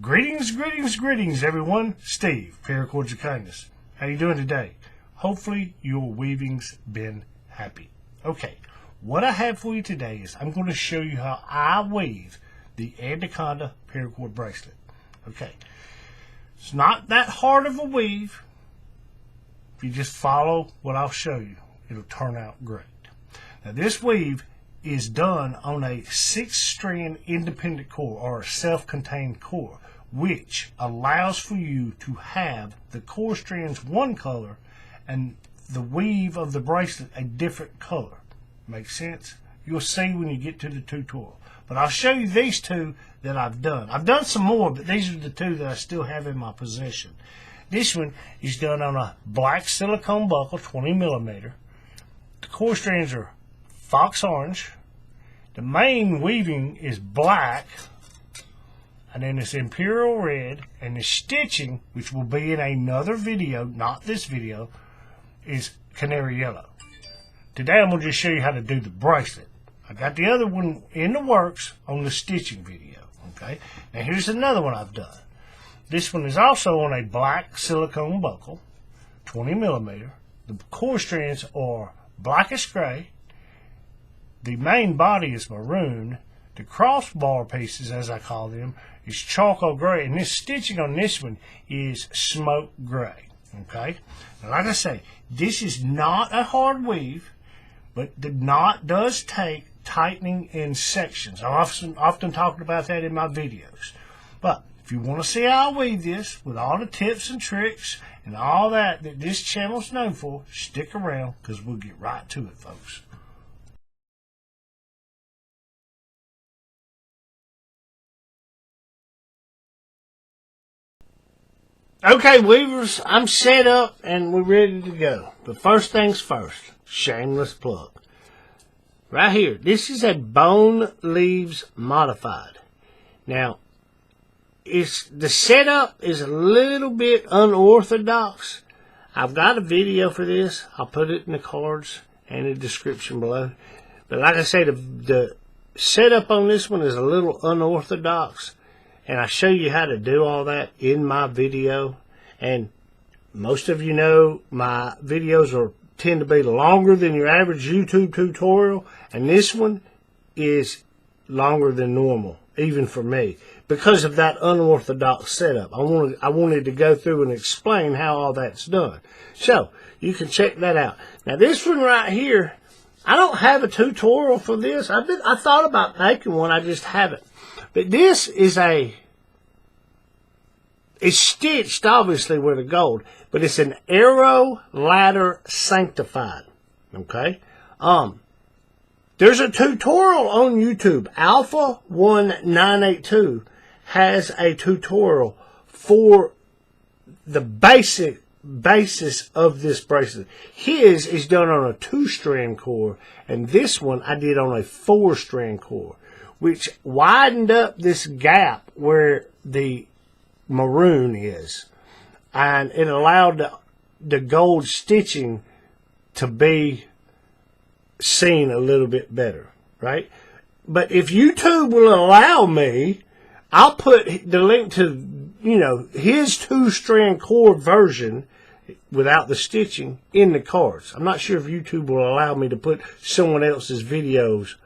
Greetings, greetings, greetings, everyone. Steve, Paracords of Kindness. How you doing today? Hopefully your weaving's been happy. Okay, what I have for you today is I'm going to show you how I weave the Anaconda Paracord Bracelet. Okay, it's not that hard of a weave. If you just follow what I'll show you, it'll turn out great. Now this weave is done on a 6-strand independent core, or a self-contained core, which allows for you to have the core strands one color and the weave of the bracelet a different color. Make sense? You'll see when you get to the tutorial. But I'll show you these two that I've done. I've done some more, but these are the two that I still have in my possession. This one is done on a black silicone buckle, 20 millimeter. The core strands are fox orange. The main weaving is black, and then it's imperial red, and the stitching, which will be in another video, not this video, is canary yellow. Today I'm going to just show you how to do the bracelet. I got the other one in the works on the stitching video. Okay, now here's another one I've done. This one is also on a black silicone buckle, 20 millimeter. The core strands are blackish gray. The main body is maroon. The crossbar pieces, as I call them, is charcoal gray, and this stitching on this one is smoke gray. Okay, now like I say, this is not a hard weave, but the knot does take tightening in sections. I've often talked about that in my videos. But if you want to see how I weave this with all the tips and tricks and all that this channel's known for, stick around, because we'll get right to it, folks. Okay, weavers, I'm set up and we're ready to go. But first things first, shameless plug. Right here, this is a Bone Leaves Modified. Now, the setup is a little bit unorthodox. I've got a video for this. I'll put it in the cards and the description below. But like I say, the setup on this one is a little unorthodox. And I show you how to do all that in my video. And most of you know my videos tend to be longer than your average YouTube tutorial. And this one is longer than normal, even for me, because of that unorthodox setup. I wanted to go through and explain how all that's done. So you can check that out. Now this one right here, I don't have a tutorial for this. I thought about making one, I just haven't. But this is it's stitched obviously with the gold, but it's an arrow ladder sanctified. Okay? There's a tutorial on YouTube. Alpha1982 has a tutorial for the basis of this bracelet. His is done on a 2-strand core, and this one I did on a 4-strand core, which widened up this gap where the maroon is, and it allowed the gold stitching to be seen a little bit better, right? But if YouTube will allow me, I'll put the link to, his 2-strand core version without the stitching in the cards. I'm not sure if YouTube will allow me to put someone else's videos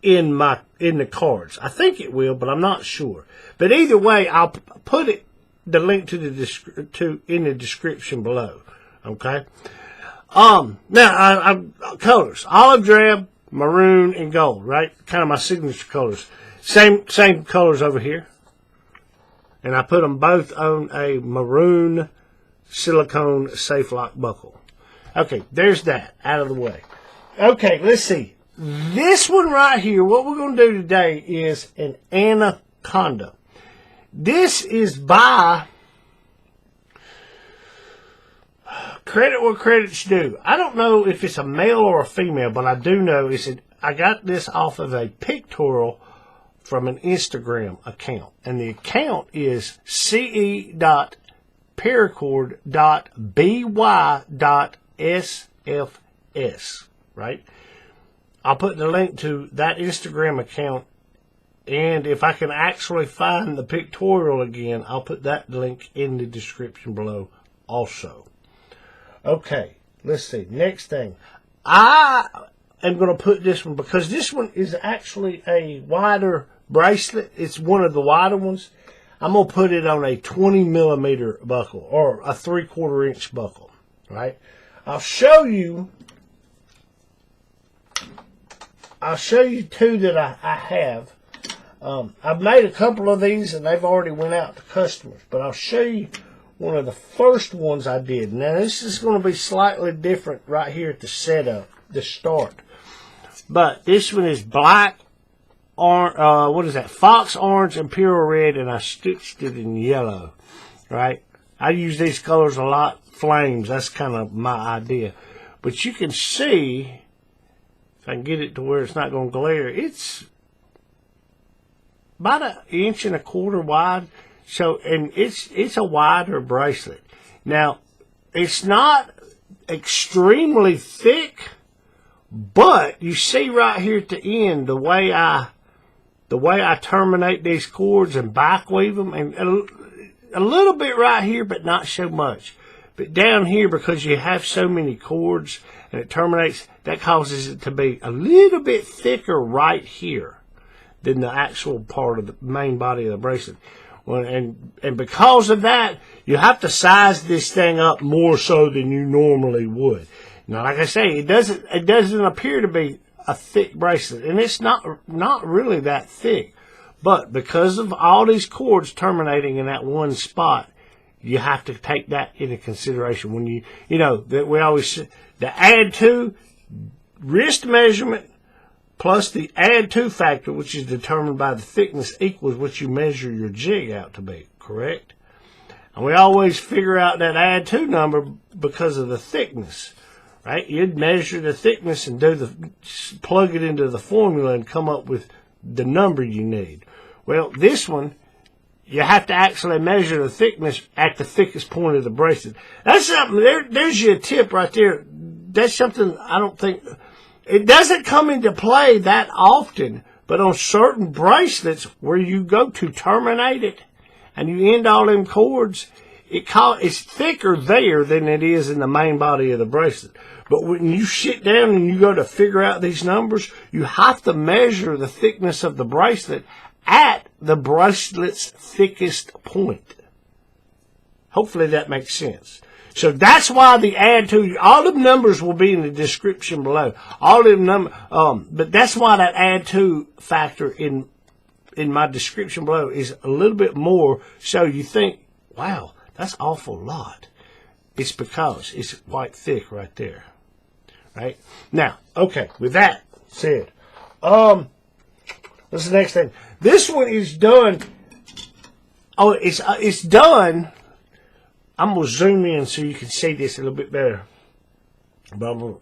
in the cards. I think it will, but I'm not sure. But either way, I'll put the link to in the description below. Okay. Now colors: olive drab, maroon, and gold. Right, kind of my signature colors. Same colors over here. And I put them both on a maroon silicone safe lock buckle. Okay, there's that out of the way. Okay, let's see. This one right here, what we're going to do today is an Anaconda. This is by, credit where credit's due. I don't know if it's a male or a female, but I do know I got this off of a pictorial from an Instagram account. And the account is ce.paracord.by.sfs, right? I'll put the link to that Instagram account And if I can actually find the pictorial again, I'll put that link in the description below also. Okay, let's see. Next thing. I am going to put this one, because this one is actually a wider bracelet. It's one of the wider ones. I'm going to put it on a 20 millimeter buckle, or a 3/4 inch buckle, right? I'll show you two that I have. I've made a couple of these and they've already went out to customers, but I'll show you one of the first ones I did. Now this is going to be slightly different right here at the setup, the start. But this one is black, what is that? Fox orange, imperial red, and I stitched it in yellow, right? I use these colors a lot, flames, that's kind of my idea. But you can see, if I can get it to where it's not going to glare, it's about 1.25 inches wide. So, and it's a wider bracelet. Now, it's not extremely thick, but you see right here at the end the way I terminate these cords and back weave them, and a little bit right here, but not so much. But down here, because you have so many cords and it terminates, that causes it to be a little bit thicker right here than the actual part of the main body of the bracelet. Well, and because of that, you have to size this thing up more so than you normally would. Now, like I say, it doesn't appear to be a thick bracelet, and it's not really that thick. But because of all these cords terminating in that one spot, you have to take that into consideration when you know that we always the add to wrist measurement plus the add to factor, which is determined by the thickness, equals what you measure your jig out to be, correct? And we always figure out that add to number because of the thickness, right? You'd measure the thickness and plug it into the formula and come up with the number you need. Well, this one, you have to actually measure the thickness at the thickest point of the bracelet. That's something, there's your tip right there. That's something I don't think, it doesn't come into play that often, but on certain bracelets where you go to terminate it and you end all them cords, it's thicker there than it is in the main body of the bracelet. But when you sit down and you go to figure out these numbers, you have to measure the thickness of the bracelet at the bracelet's thickest point. Hopefully that makes sense. So that's why the add to, all the numbers will be in the description below. All the numbers, but that's why that add to factor in my description below is a little bit more. So you think, wow, that's an awful lot. It's because it's quite thick right there. Right? Now, okay, with that said, what's the next thing? This one is done. Oh, it's done. I'm going to zoom in so you can see this a little bit better. But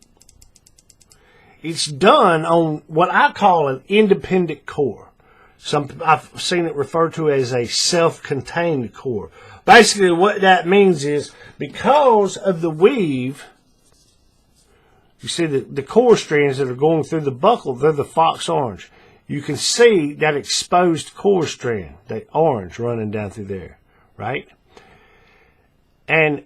it's done on what I call an independent core. I've seen it referred to as a self-contained core. Basically, what that means is because of the weave, you see the core strands that are going through the buckle, they're the fox orange. You can see that exposed core strand, that orange running down through there, right? And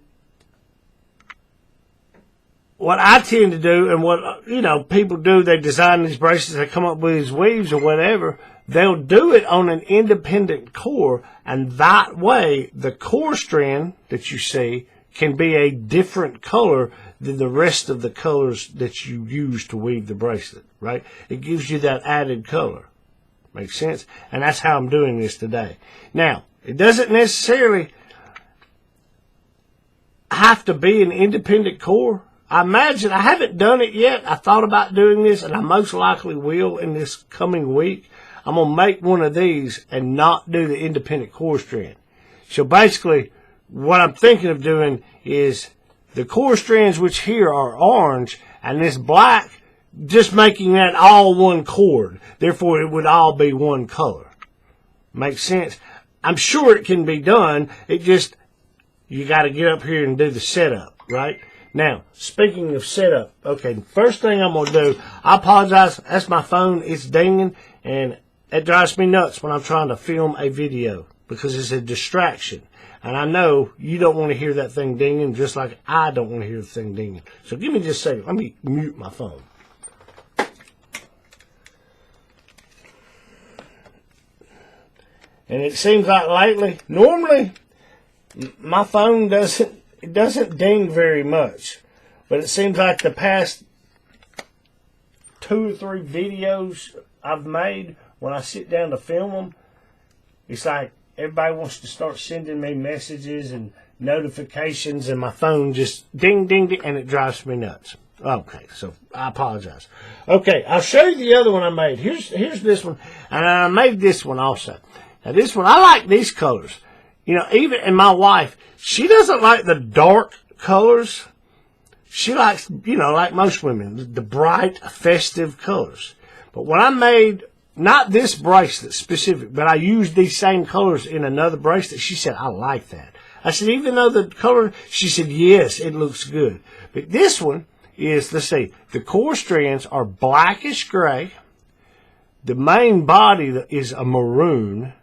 what I tend to do, and what people do, they design these bracelets, they come up with these weaves or whatever, they'll do it on an independent core, and that way the core strand that you see can be a different color than the rest of the colors that you use to weave the bracelet, right? It gives you that added color. Makes sense? And that's how I'm doing this today. Now, it doesn't necessarily have to be an independent core. I imagine, I haven't done it yet. I thought about doing this, and I most likely will in this coming week. I'm going to make one of these and not do the independent core strand. So basically, what I'm thinking of doing is the core strands, which here are orange, and this black, just making that all one cord. Therefore, it would all be one color. Makes sense? I'm sure it can be done. It just, you got to get up here and do the setup, right? Now, speaking of setup, okay, first thing I'm going to do, I apologize. That's my phone. It's dinging, and It drives me nuts when I'm trying to film a video because it's a distraction. And I know you don't want to hear that thing dinging just like I don't want to hear the thing dinging. So give me just a second. Let me mute my phone. And it seems like lately, normally my phone doesn't ding very much. But it seems like the past 2 or 3 videos I've made, when I sit down to film them, it's like everybody wants to start sending me messages and notifications, and my phone just ding, ding, ding, and it drives me nuts. Okay, so I apologize. Okay, I'll show you the other one I made. Here's this one, and I made this one also. Now this one, I like these colors. You know, even, and my wife, she doesn't like the dark colors. She likes, you know, like most women, the bright, festive colors. But when I made, not this bracelet specific, but I used these same colors in another bracelet, she said, I like that. I said, even though the color, she said, yes, it looks good. But this one is, let's see, the core strands are blackish gray. The main body is a maroon.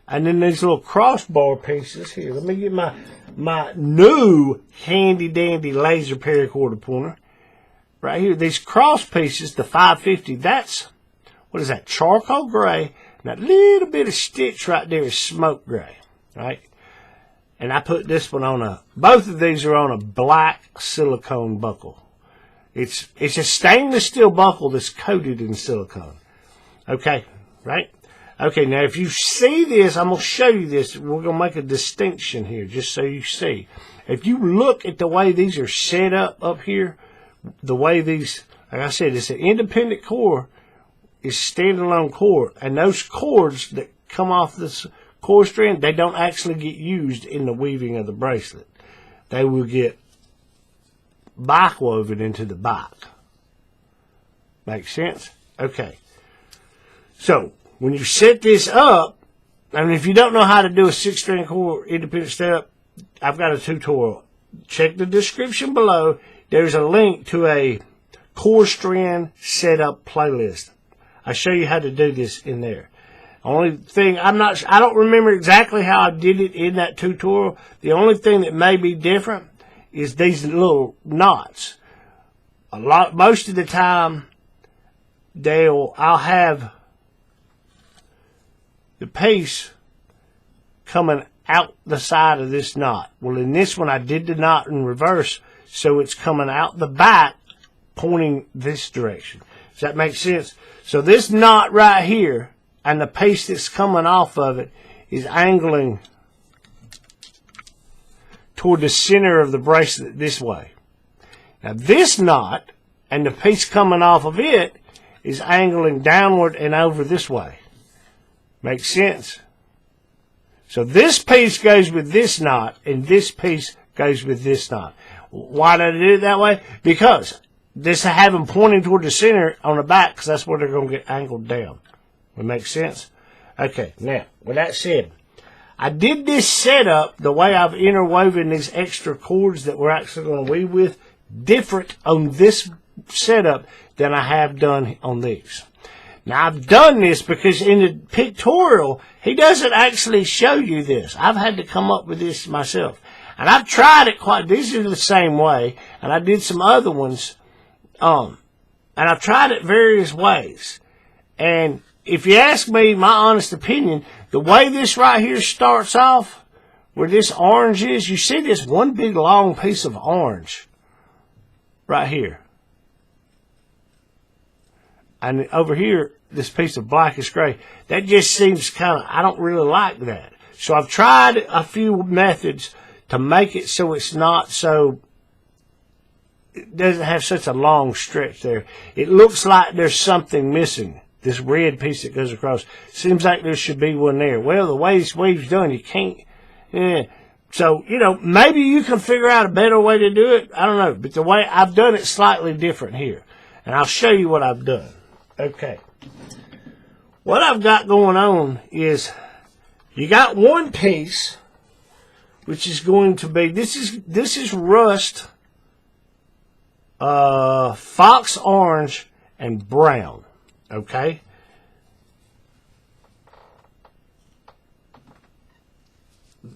And then these little crossbar pieces here. Let me get my new handy dandy laser paracord pointer. Right here, these cross pieces, the 550, that's, what is that, charcoal gray. And that little bit of stitch right there is smoke gray, right? And I put this one on both of these are on a black silicone buckle. It's a stainless steel buckle that's coated in silicone. Okay, right? Okay, now if you see this, I'm going to show you this. We're going to make a distinction here just so you see. If you look at the way these are set up here, the way these, like I said, it's an independent core, it's standalone core. And those cords that come off this core strand, they don't actually get used in the weaving of the bracelet. They will get back woven into the back. Make sense? Okay. So, when you set this up, and if you don't know how to do a 6-strand core independent setup, I've got a tutorial. Check the description below. There's a link to a core strand setup playlist. I show you how to do this in there. Only thing, I don't remember exactly how I did it in that tutorial. The only thing that may be different is these little knots. Most of the time, I'll have the piece coming out the side of this knot. Well, in this one, I did the knot in reverse, so it's coming out the back, pointing this direction. Does that make sense? So this knot right here, and the piece that's coming off of it, is angling toward the center of the bracelet this way. Now this knot, and the piece coming off of it, is angling downward and over this way. Makes sense? So this piece goes with this knot, and this piece goes with this knot. Why did I do it that way? Because this I have them pointing toward the center on the back, because that's where they're going to get angled down. That makes sense? Okay, now, with that said, I did this setup, the way I've interwoven these extra cords that we're actually going to weave with, different on this setup than I have done on these. Now, I've done this because in the pictorial, he doesn't actually show you this. I've had to come up with this myself. And I've tried it these are the same way, and I did some other ones, and I've tried it various ways. And if you ask me my honest opinion, the way this right here starts off, where this orange is, you see this one big long piece of orange right here. And over here, this piece of blackish gray, that just seems kind of, I don't really like that. So I've tried a few methods to make it so it's not so, it doesn't have such a long stretch there. It looks like there's something missing. This red piece that goes across. Seems like there should be one there. Well, the way this weave's done, you can't. Yeah. So, you know, maybe you can figure out a better way to do it. I don't know. But the way I've done it slightly different here. And I'll show you what I've done. Okay. What I've got going on is you got one piece, which is going to be, this is rust, fox orange, and brown. Okay?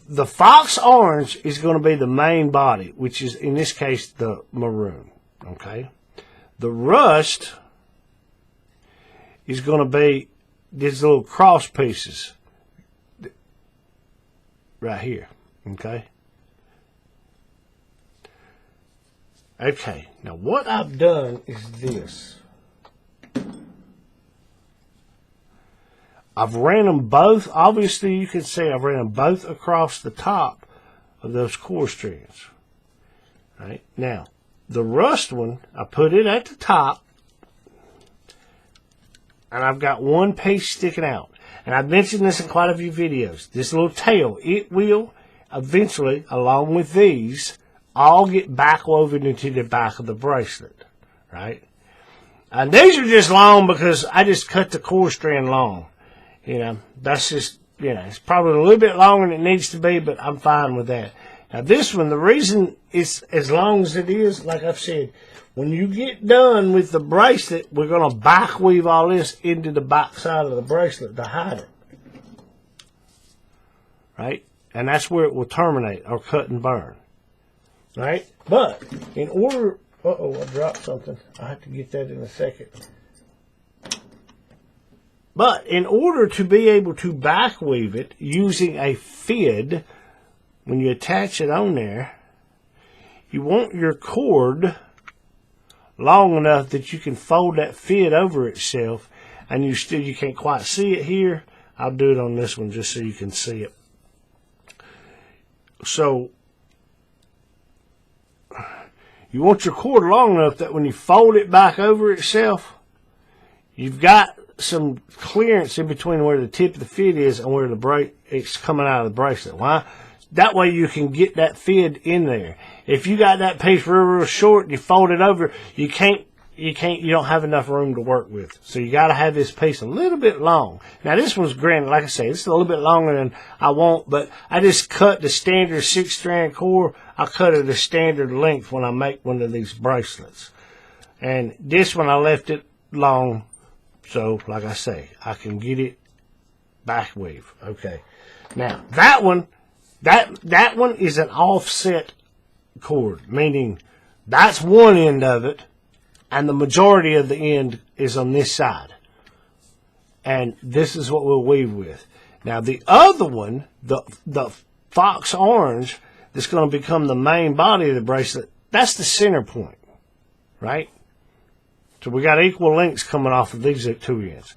the fox orange is going to be the main body, which is, in this case, the maroon. Okay? The rust is going to be these little cross pieces right here. Okay? Okay, now what I've done is this. I've ran them both, obviously you can see I've ran them both across the top of those core strands. Right? Now, the rust one, I put it at the top, and I've got one piece sticking out. And I've mentioned this in quite a few videos. This little tail, it will eventually, along with these, all get back woven into the back of the bracelet, right? And these are just long because I just cut the core strand long. You know, that's just, you know, it's probably a little bit longer than it needs to be, but I'm fine with that. Now this one, the reason it's as long as it is, like I've said, when you get done with the bracelet, we're going to back weave all this into the back side of the bracelet to hide it. Right? And that's where it will terminate or cut and burn. Right? But in order, I dropped something. I have to get that in a second. But in order to be able to back weave it using a fid, when you attach it on there, you want your cord long enough that you can fold that fid over itself, and you can't quite see it here. I'll do it on this one just so you can see it. So you want your cord long enough that when you fold it back over itself, you've got some clearance in between where the tip of the fid is and where it's coming out of the bracelet. Why? That way you can get that fid in there. If you got that piece real short and you fold it over, you don't have enough room to work with. So you got to have this piece a little bit long. Now this one's granted, like I say, it's a little bit longer than I want, but I just cut the standard 6-strand core. I cut it a standard length when I make one of these bracelets. And this one I left it long, so like I say, I can get it back weave. Okay. Now that one is an offset cord, meaning that's one end of it, and the majority of the end is on this side. And this is what we'll weave with. Now the other one, the fox orange, that's going to become the main body of the bracelet, that's the center point, right? So we got equal lengths coming off of these two ends.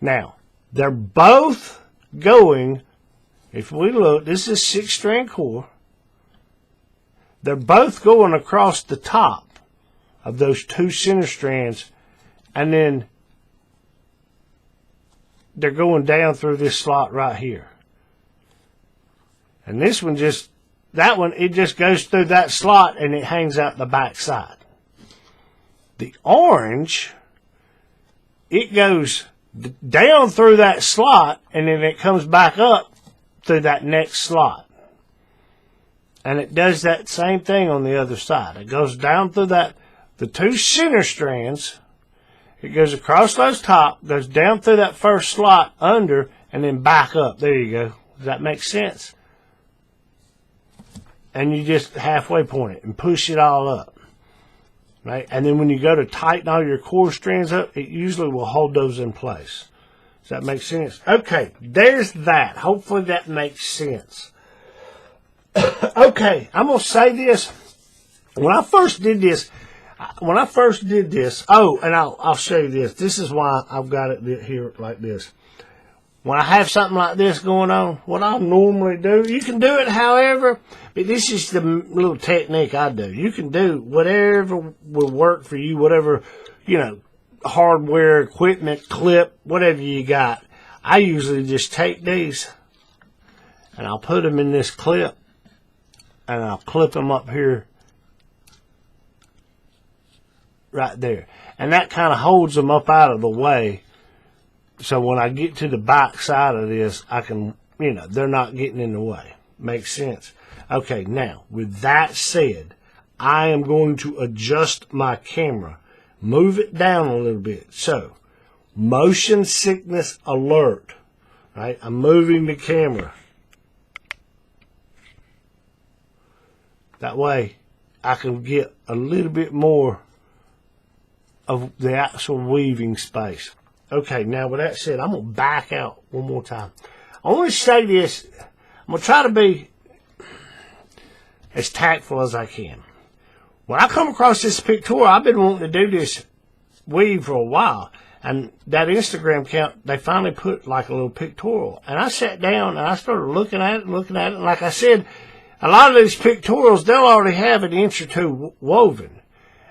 Now, they're both going, if we look, this is 6-strand core. They're both going across the top of those two center strands, and then they're going down through this slot right here. And this one it just goes through that slot and it hangs out the back side. The orange, it goes down through that slot and then it comes back up through that next slot. And it does that same thing on the other side. It goes down through the two center strands. It goes across those top, goes down through that first slot under, and then back up. There you go. Does that make sense? And you just halfway point it and push it all up. Right? And then when you go to tighten all your core strands up, it usually will hold those in place. Does that make sense? Okay, there's that. Hopefully that makes sense. Okay, I'm going to say this. When I first did this, oh, and I'll show you this. This is why I've got it here like this. When I have something like this going on, what I normally do, you can do it however, but this is the little technique I do. You can do whatever will work for you, whatever, hardware, equipment, clip, whatever you got. I usually just take these and I'll put them in this clip and I'll clip them up here right there. And that kind of holds them up out of the way. So when I get to the back side of this, I can, they're not getting in the way. Makes sense? Okay, now, with that said, I am going to adjust my camera. Move it down a little bit. So, motion sickness alert. Right? I'm moving the camera. That way I can get a little bit more of the actual weaving space. Okay, now with that said, I'm going to back out one more time. I want to say this. I'm going to try to be as tactful as I can. When I come across this pictorial, I've been wanting to do this weave for a while. And that Instagram account, they finally put like a little pictorial. And I sat down and I started looking at it and looking at it. And like I said, a lot of these pictorials, they'll already have an inch or two woven.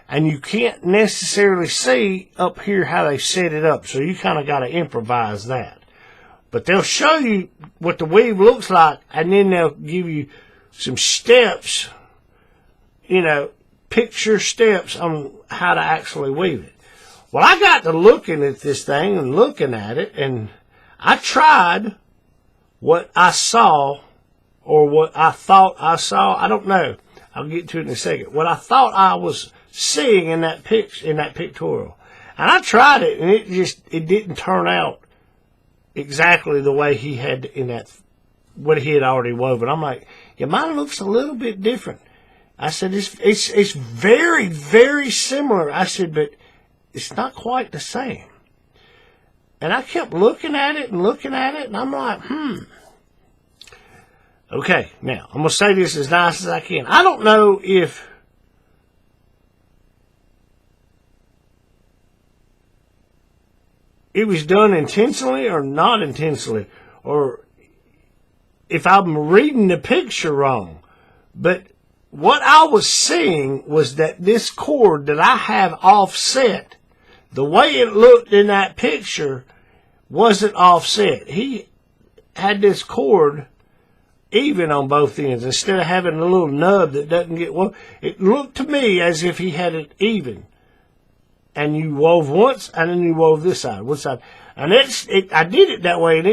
And you can't necessarily see up here how they set it up. So you kind of got to improvise that. But they'll show you what the weave looks like. And then they'll give you some steps, you know, picture steps on how to actually weave it. Well, I got to looking at this thing and looking at it. And I tried what I saw or what I thought I saw. I don't know. I'll get to it in a second. What I thought I was seeing in that pictorial. And I tried it, and it didn't turn out exactly the way he had in that, what he had already woven. I'm like, yeah, mine looks a little bit different. I said, it's very, very similar. I said, but it's not quite the same. And I kept looking at it, and I'm like, Okay, now, I'm going to say this as nice as I can. I don't know if it was done intentionally or not intentionally, or if I'm reading the picture wrong. But what I was seeing was that this cord that I have offset, the way it looked in that picture wasn't offset. He had this cord even on both ends instead of having a little nub that doesn't get woven. It looked to me as if he had it even. And you wove once, and then you wove this side, one side. And I did it that way, and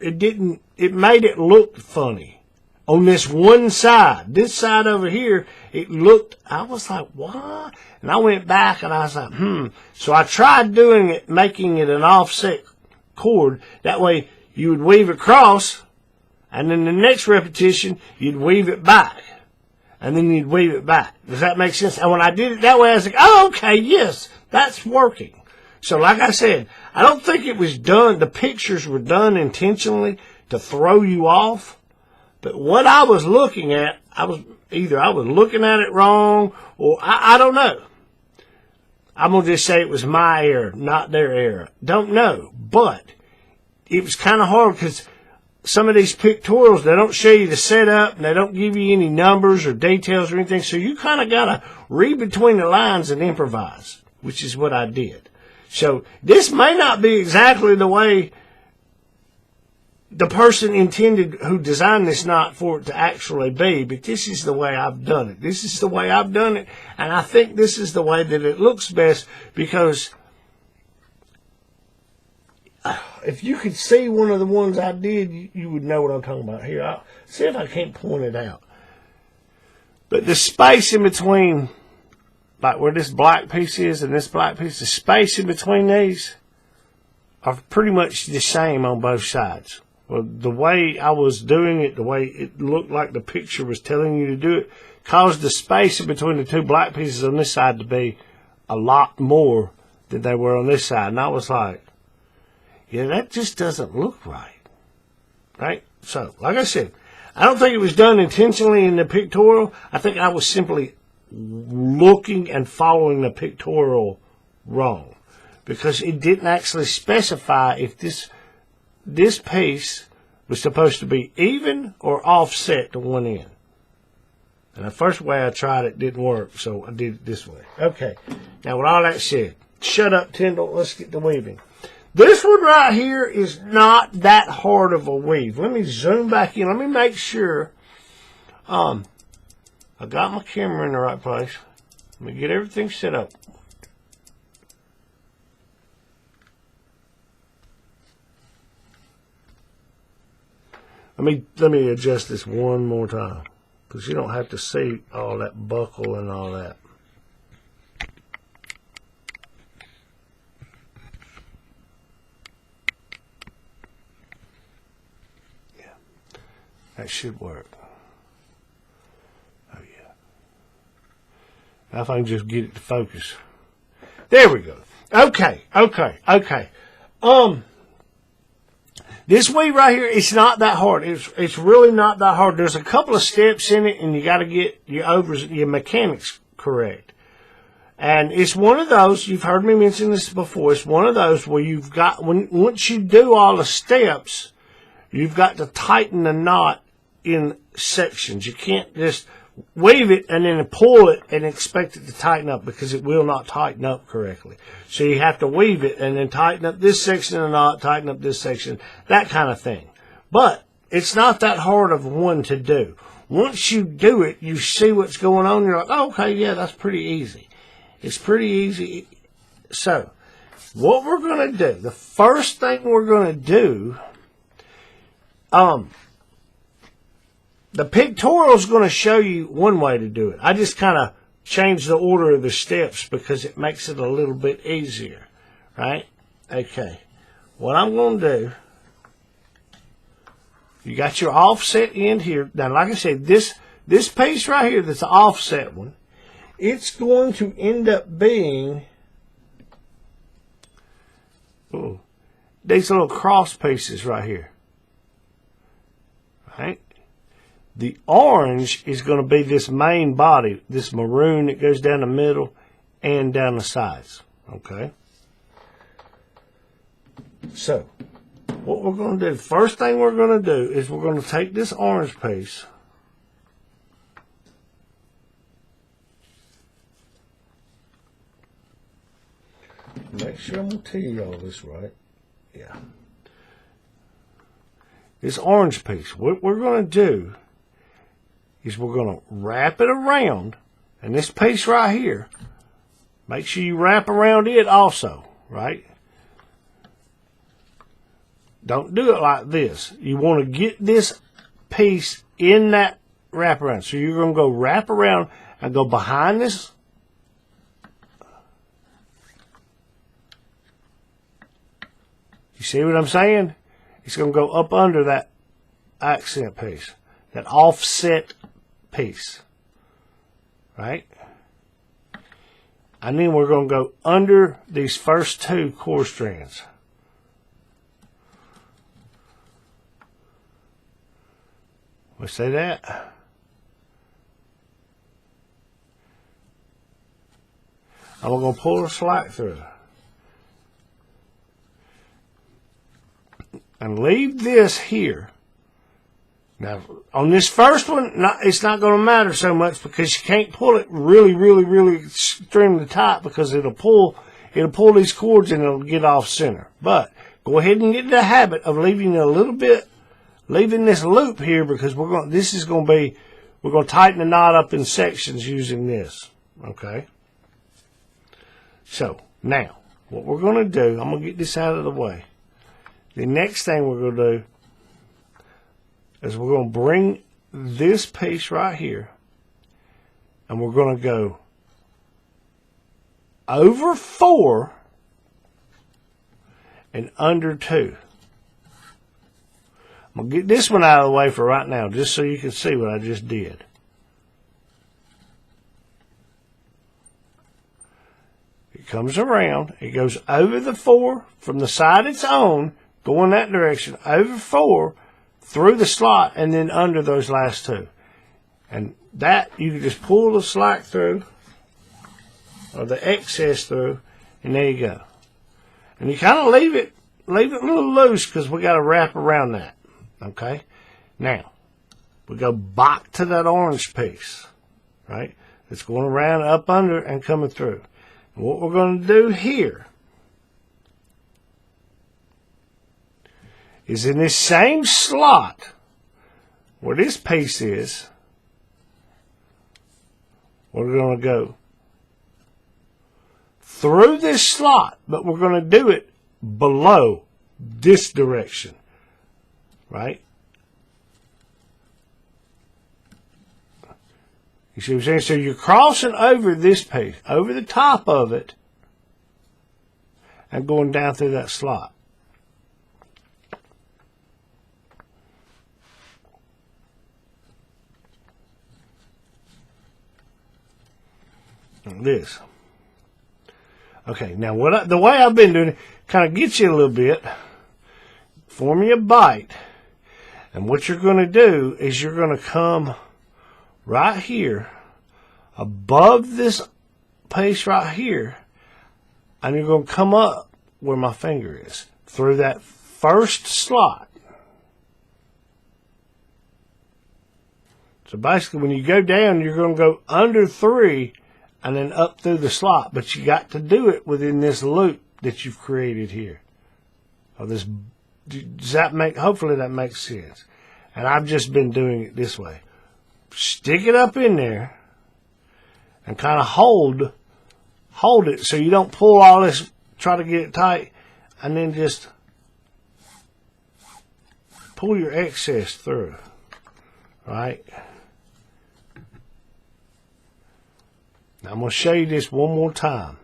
it made it look funny. On this one side, this side over here, it looked, I was like, what? And I went back, and I was like, So I tried doing it, making it an offset cord. That way, you would weave across, and then the next repetition, you'd weave it back. And then you'd weave it back. Does that make sense? And when I did it that way, I was like, oh, okay, yes, that's working. So like I said, I don't think it was done, the pictures were done intentionally to throw you off. But what I was looking at, I was looking at it wrong, or I don't know. I'm going to just say it was my error, not their error. Don't know. But it was kind of hard because some of these pictorials, they don't show you the setup, and they don't give you any numbers or details or anything. So you kind of got to read between the lines and improvise, which is what I did. So this may not be exactly the way the person intended who designed this knot for it to actually be, but this is the way I've done it. This is the way I've done it, and I think this is the way that it looks best, because if you could see one of the ones I did, you would know what I'm talking about. Here, I'll see if I can't point it out. But the space in between, like where this black piece is and this black piece, the space in between these are pretty much the same on both sides. Well, the way I was doing it, the way it looked like the picture was telling you to do it, caused the space in between the two black pieces on this side to be a lot more than they were on this side. And I was like, yeah, that just doesn't look right. Right? So, like I said, I don't think it was done intentionally in the pictorial. I think I was simply looking and following the pictorial wrong, because it didn't actually specify if this piece was supposed to be even or offset to one end. And the first way I tried it didn't work, so I did it this way. Okay, now with all that said, shut up, Tyndall, let's get to weaving. This one right here is not that hard of a weave. Let me zoom back in. Let me make sure I got my camera in the right place. Let me get everything set up. Let me adjust this one more time, because you don't have to see all that buckle and all that. Yeah, that should work. If I can just get it to focus. There we go. Okay. This weave right here, it's not that hard. It's really not that hard. There's a couple of steps in it, and you got to get your mechanics correct. And it's one of those, you've heard me mention this before, it's one of those where you've got, once you do all the steps, you've got to tighten the knot in sections. You can't just weave it and then pull it and expect it to tighten up, because it will not tighten up correctly. So you have to weave it and then tighten up this section of the knot, tighten up this section, that kind of thing. But it's not that hard of one to do. Once you do it, you see what's going on, you're like, oh, okay, yeah, that's pretty easy. It's pretty easy. So what we're going to do, the first thing we're going to do, the pictorial is going to show you one way to do it. I just kind of changed the order of the steps because it makes it a little bit easier, right? Okay. What I'm going to do, you got your offset end here. Now, like I said, this piece right here, that's the offset one, it's going to end up being these little cross pieces right here, right? The orange is going to be this main body, this maroon that goes down the middle and down the sides, okay? So, what we're going to do, first thing we're going to do is we're going to take this orange piece, make sure I'm going to tell you all this right. Yeah. This orange piece, what we're going to do is we're going to wrap it around, and this piece right here, make sure you wrap around it also, right? Don't do it like this. You want to get this piece in that wraparound. So you're going to go wrap around and go behind this. You see what I'm saying? It's going to go up under that accent piece, that offset piece, right? And then we're going to go under these first two core strands. We say that. I'm going to pull the slack through and leave this here. Now, on this first one, it's not going to matter so much because you can't pull it really extremely tight, because it'll pull these cords and it'll get off center. But go ahead and get in the habit of leaving a little bit, leaving this loop here, because we're going to tighten the knot up in sections using this. Okay. So now, what we're going to do, I'm going to get this out of the way. The next thing we're going to do is we're going to bring this piece right here, and we're going to go over 4 and under 2. I'm going to get this one out of the way for right now, just so you can see what I just did. It comes around, it goes over the 4 from the side it's on, going that direction, over 4, through the slot, and then under those last 2. And that, you can just pull the slack through, or the excess through, and there you go. And you kind of leave it a little loose, because we got to wrap around that. Okay? Now, we go back to that orange piece, right? It's going around, up under, and coming through. And what we're going to do here is in this same slot where this piece is, we're going to go through this slot, but we're going to do it below this direction, right? You see what I'm saying? So you're crossing over this piece, over the top of it, and going down through that slot. like this. Okay, now the way I've been doing it kind of gets you a little bit. Form you a bite. And what you're going to do is you're going to come right here above this piece right here, and you're going to come up where my finger is through that first slot. So basically when you go down, you're going to go under 3 and then up through the slot, but you got to do it within this loop that you've created here. Or this, does that make, hopefully that makes sense. And I've just been doing it this way. Stick it up in there and kind of hold it so you don't pull all this, try to get it tight, and then just pull your excess through, right? Now I'm going to show you this one more time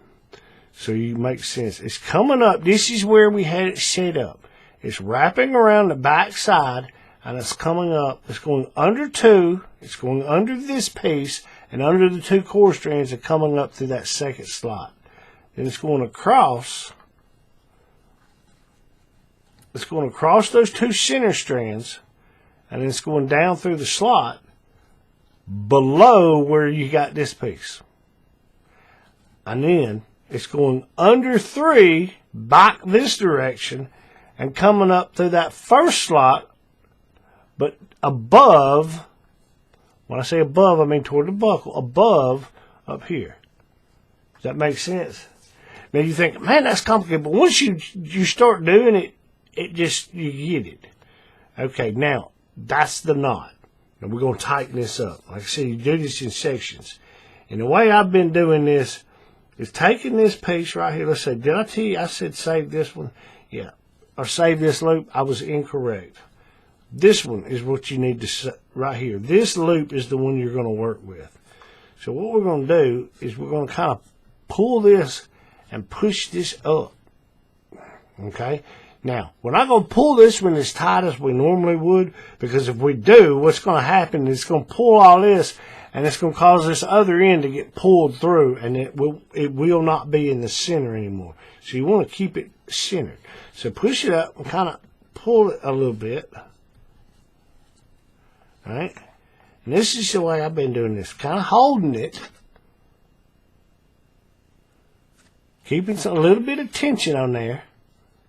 so you make sense. It's coming up. This is where we had it set up. It's wrapping around the back side, and it's coming up. It's going under 2. It's going under this piece, and under the 2 core strands are coming up through that second slot. Then it's going across. It's going across those 2 center strands, and then it's going down through the slot below where you got this piece. And then it's going under 3 back this direction and coming up through that first slot, but above. When I say above, I mean toward the buckle, above up here. Does that make sense? Now you think, man, that's complicated, but once you start doing it, it just, you get it. Okay, now that's the knot. And we're going to tighten this up. Like I said, you do this in sections. And the way I've been doing this is taking this piece right here. Let's say, did I tell you I said save this one? Yeah. Or save this loop. I was incorrect. This one is what you need to, right here. This loop is the one you're going to work with. So what we're going to do is we're going to kind of pull this and push this up. Okay? Now, we're not going to pull this one as tight as we normally would, because if we do, what's going to happen is it's going to pull all this, and it's going to cause this other end to get pulled through, and it will not be in the center anymore. So you want to keep it centered. So push it up and kind of pull it a little bit. All right? And this is the way I've been doing this. Kind of holding it. Keeping a little bit of tension on there.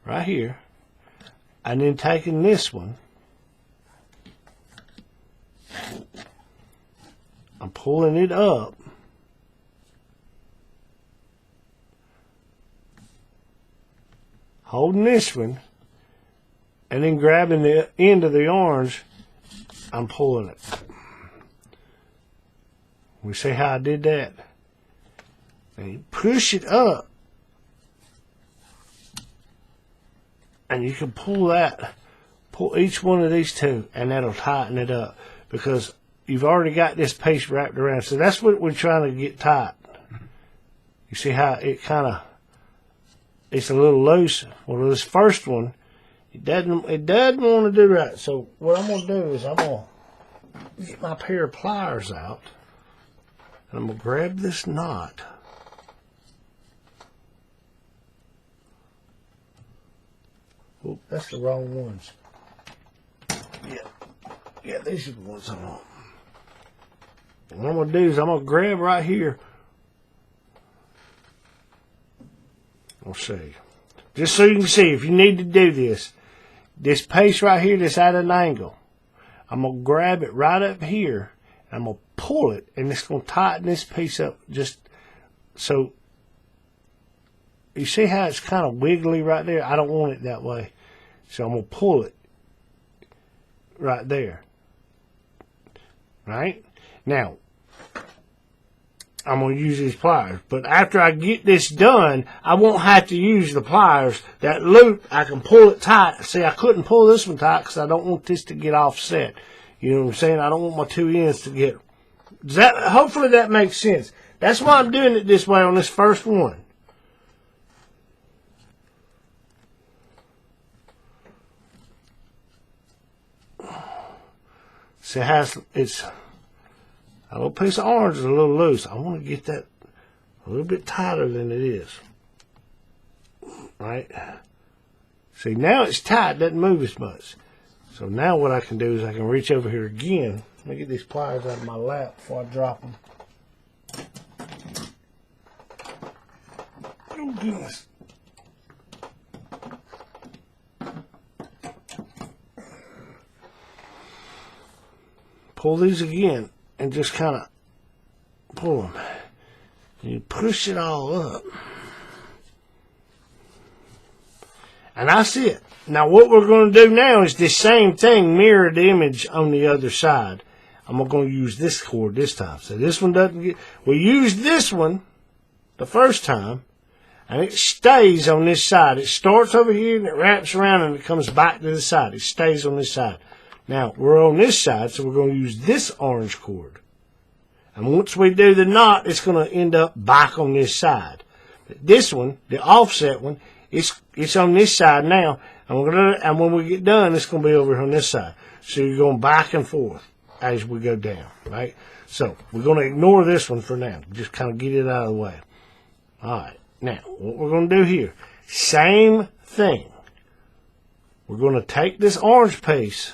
Right here. And then taking this one. I'm pulling it up. Holding this one. And then grabbing the end of the orange. I'm pulling it. We see how I did that? And you push it up. And you can pull that, pull each one of these 2, and that'll tighten it up, because you've already got this piece wrapped around. So that's what we're trying to get tight. You see how it kind of, it's a little loose. Well, this first one, it doesn't want to do right. So what I'm going to do is I'm going to get my pair of pliers out, and I'm going to grab this knot. Oh, that's the wrong ones. Yeah, these are the ones I want. And what I'm going to do is I'm going to grab right here. I'll show you. Just so you can see, if you need to do this, this piece right here that's at an angle, I'm going to grab it right up here, and I'm going to pull it, and it's going to tighten this piece up just so. You see how it's kind of wiggly right there? I don't want it that way. So I'm going to pull it right there. Right? Now, I'm going to use these pliers. But after I get this done, I won't have to use the pliers. That loop, I can pull it tight. See, I couldn't pull this one tight because I don't want this to get offset. You know what I'm saying? I don't want my 2 ends to get. Hopefully that makes sense. That's why I'm doing it this way on this first one. See how it's a little piece of orange is a little loose. I want to get that a little bit tighter than it is. Right? See, now it's tight, doesn't move as much. So now what I can do is I can reach over here again. Let me get these pliers out of my lap before I drop them. Oh, goodness. Pull these again and just kind of pull them. You push it all up. And that's it. Now what we're going to do now is the same thing, mirrored image on the other side. I'm going to use this cord this time. So this one doesn't get... We used this one the first time, and it stays on this side. It starts over here, and it wraps around, and it comes back to the side. It stays on this side. Now, we're on this side, so we're going to use this orange cord. And once we do the knot, it's going to end up back on this side. This one, the offset one, it's on this side now. And when we get done, it's going to be over on this side. So you're going back and forth as we go down, right? So we're going to ignore this one for now. Just kind of get it out of the way. All right. Now, what we're going to do here, same thing. We're going to take this orange piece.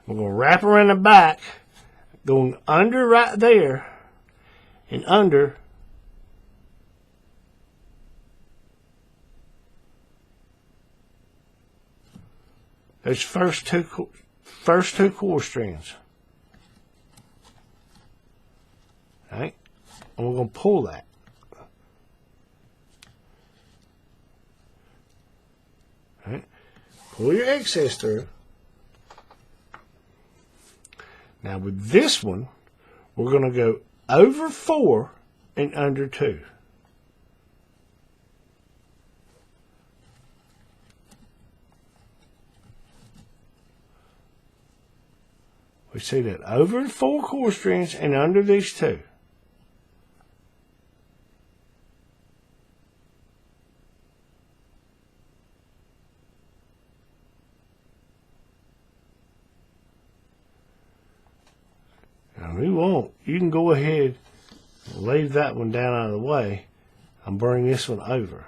We're going to wrap around the back, going under right there, and under those first two core strands. All right? And we're going to pull that. All right? Pull your excess through. Now with this one, we're going to go over 4 and under 2. We see that over 4 core strands and under these 2. Now we won't. You can go ahead and leave that one down out of the way and bring this one over.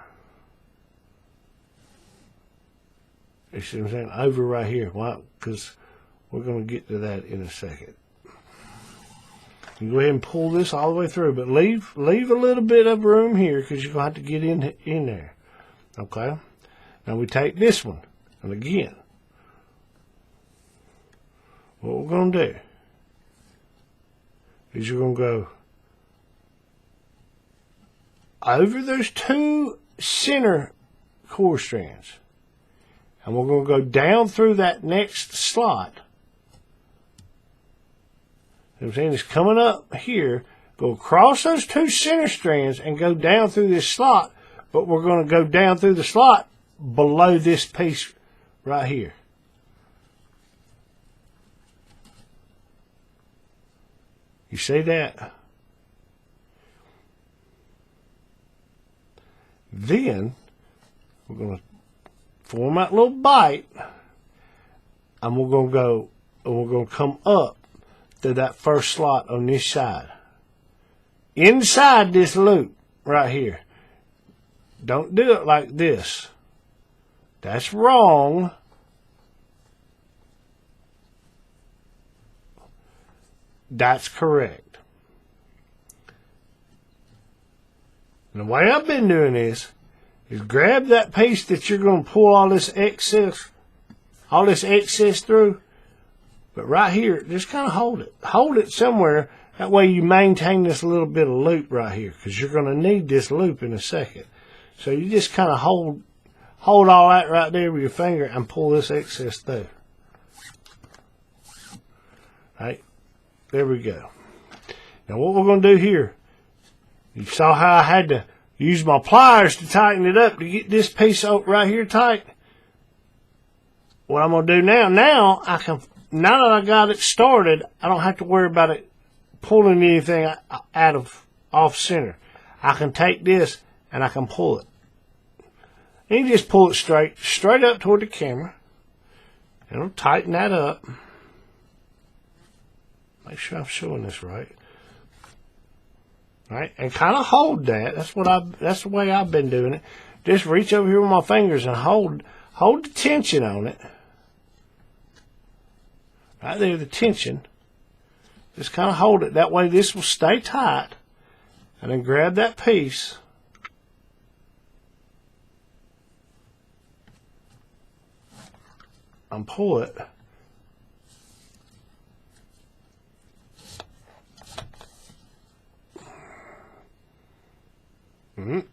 You see what I'm saying? Over right here. Why? Because we're going to get to that in a second. You go ahead and pull this all the way through, but leave a little bit of room here because you're going to have to get in there. Okay? Now we take this one, and again, what we're going to do is you're going to go over those 2 center core strands, and we're going to go down through that next slot. You know what I'm saying? It's coming up here, go across those 2 center strands and go down through this slot, but we're going to go down through the slot below this piece right here. You see that? Then we're going to form that little bite, and we're going to go, and we're going to come up to that first slot on this side. Inside this loop right here. Don't do it like this. That's wrong. That's correct. And the way I've been doing this is grab that piece that you're going to pull all this excess through, but right here, just kind of hold it. Hold it somewhere. That way you maintain this little bit of loop right here, because you're going to need this loop in a second. So you just kind of hold all that right there with your finger and pull this excess through. Right? There we go. Now what we're going to do here, you saw how I had to use my pliers to tighten it up to get this piece right here tight. What I'm going to do now now that I got it started, I don't have to worry about it pulling anything out of off center. I can take this and I can pull it. And you just pull it straight up toward the camera. And I'll tighten that up. Make sure I'm showing this right. right? And kind of hold that. That's the way I've been doing it. Just reach over here with my fingers and hold the tension on it. Right there, the tension. Just kind of hold it. That way this will stay tight. And then grab that piece. And pull it. And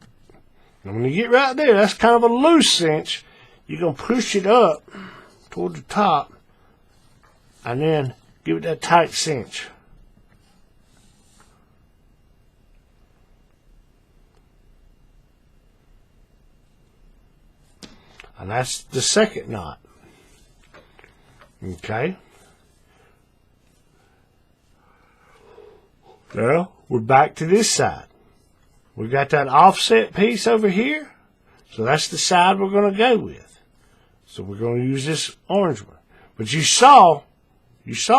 when you get right there, that's kind of a loose cinch. You're going to push it up toward the top and then give it that tight cinch. And that's the second knot. Okay. Now, we're back to this side. We got that offset piece over here. So that's the side we're going to go with. So we're going to use this orange one. But you saw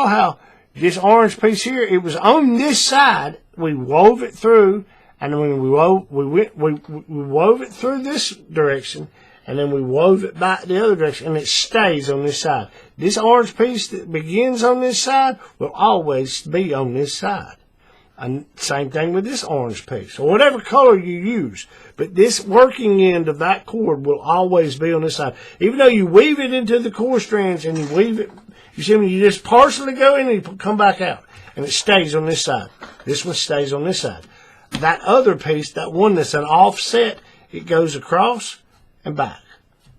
how this orange piece here, it was on this side. We wove it through, and when we wove it through this direction, and then we wove it back the other direction, and it stays on this side. This orange piece that begins on this side will always be on this side. And same thing with this orange piece, or whatever color you use. But this working end of that cord will always be on this side. Even though you weave it into the core strands and you weave it, you see when you just partially go in and you come back out. And it stays on this side. This one stays on this side. That other piece, that one that's an offset, it goes across and back.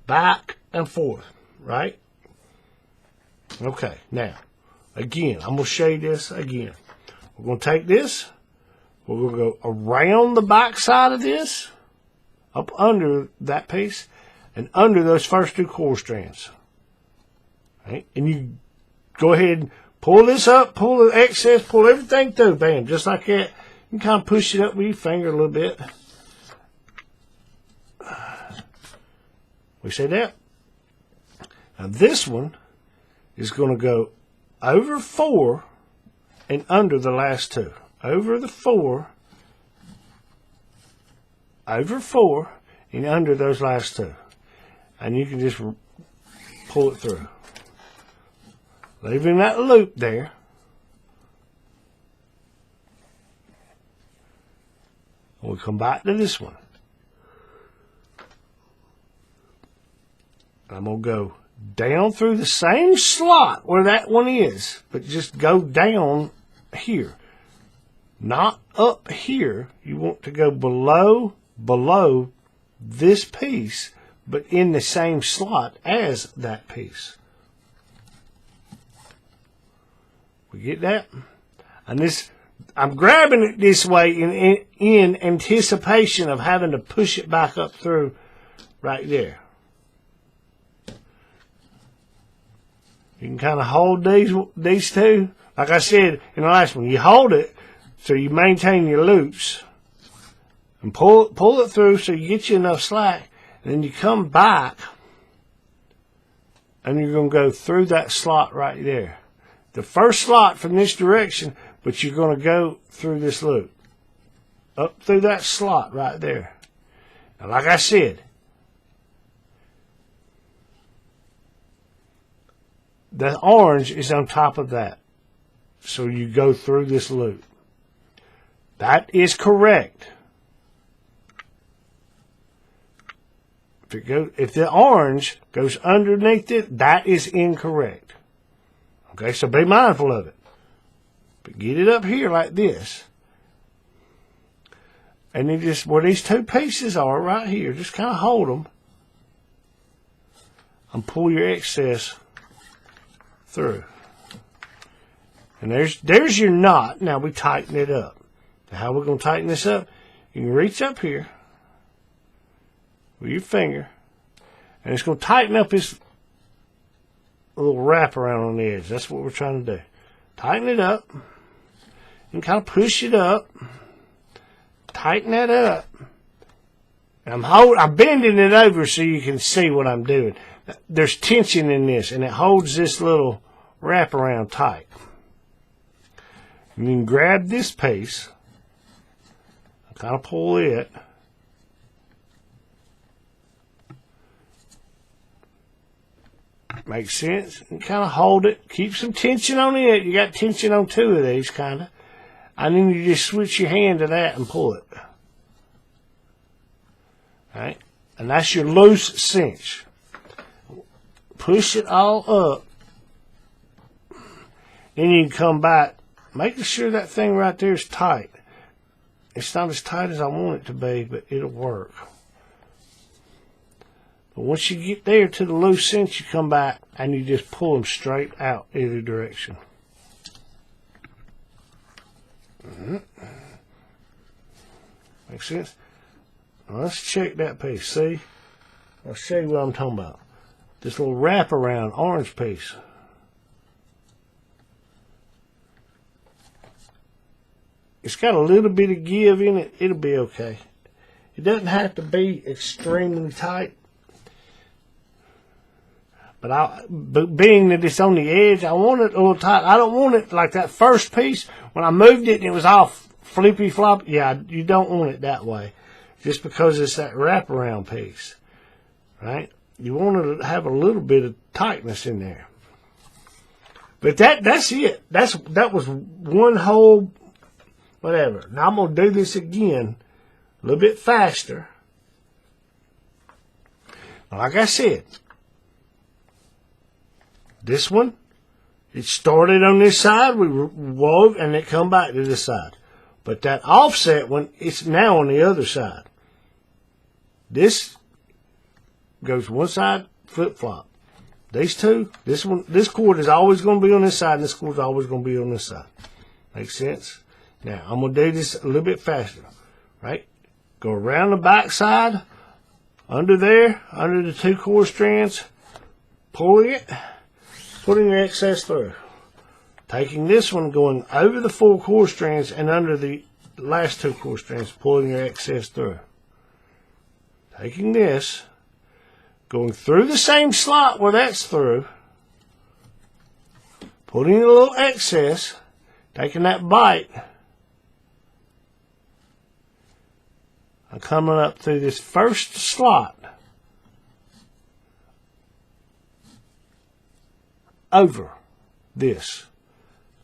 Back and forth, right? Okay, now, again, I'm going to show you this again. We're going to take this, we're going to go around the back side of this, up under that piece, and under those first two core strands. Right? And you go ahead and pull this up, pull the excess, pull everything through, bam, just like that. You can kind of push it up with your finger a little bit. We see that? Now this one is going to go over 4 and under the last two. Over the 4, over 4, and under those last two. And you can just pull it through. Leaving that loop there. We'll come back to this one. I'm going to go down through the same slot where that one is, but just go down here. Not up here. You want to go below this piece, but in the same slot as that piece. We get that? And this, I'm grabbing it this way in anticipation of having to push it back up through right there. You can kind of hold these two. Like I said in the last one, you hold it so you maintain your loops. And pull it through so you get you enough slack. And then you come back. And you're going to go through that slot right there. The first slot from this direction, but you're going to go through this loop. Up through that slot right there. Now like I said, the orange is on top of that. So you go through this loop. That is correct. If the orange goes underneath it, that is incorrect. Okay, so be mindful of it. But get it up here like this. And then just where these two pieces are right here, just kind of hold them. And pull your excess through. And there's your knot. Now we tighten it up. Now how we're going to tighten this up? You can reach up here with your finger, and it's going to tighten up this little wrap around on the edge. That's what we're trying to do. Tighten it up and kind of push it up. Tighten that up. I'm bending it over so you can see what I'm doing. There's tension in this, and it holds this little wrap around tight. You can grab this piece Kind of pull it. Makes sense. And kind of hold it. Keep some tension on it. You got tension on two of these, kind of. And then you just switch your hand to that and pull it. Alright? And that's your loose cinch. Push it all up. Then you can come back, making sure that thing right there is tight. It's not as tight as I want it to be, but it'll work. But once you get there to the loose cinch, you come back and you just pull them straight out either direction. Makes sense? Now let's check that piece. See? I'll show you what I'm talking about. This little wraparound orange piece. It's got a little bit of give in it. It'll be okay. It doesn't have to be extremely tight. But being that it's on the edge, I want it a little tight. I don't want it like that first piece. When I moved it and it was all flippy flop. Yeah, you don't want it that way. Just because it's that wraparound piece. Right? You want it to have a little bit of tightness in there. But that's it. That was one whole whatever. Now I'm going to do this again a little bit faster. Like I said, this one, it started on this side, we wove, and it come back to this side. But that offset one, it's now on the other side. This goes one side, flip-flop. These two, this cord is always going to be on this side, and this cord is always going to be on this side. Makes sense? Now, I'm going to do this a little bit faster, right? Go around the back side, under there, under the two cord strands, pulling it, putting your excess through. Taking this one, going over the 4 cord strands and under the last 2 cord strands, pulling your excess through. Taking this, going through the same slot where that's through, putting a little excess, taking that bite, and coming up through this first slot, over this.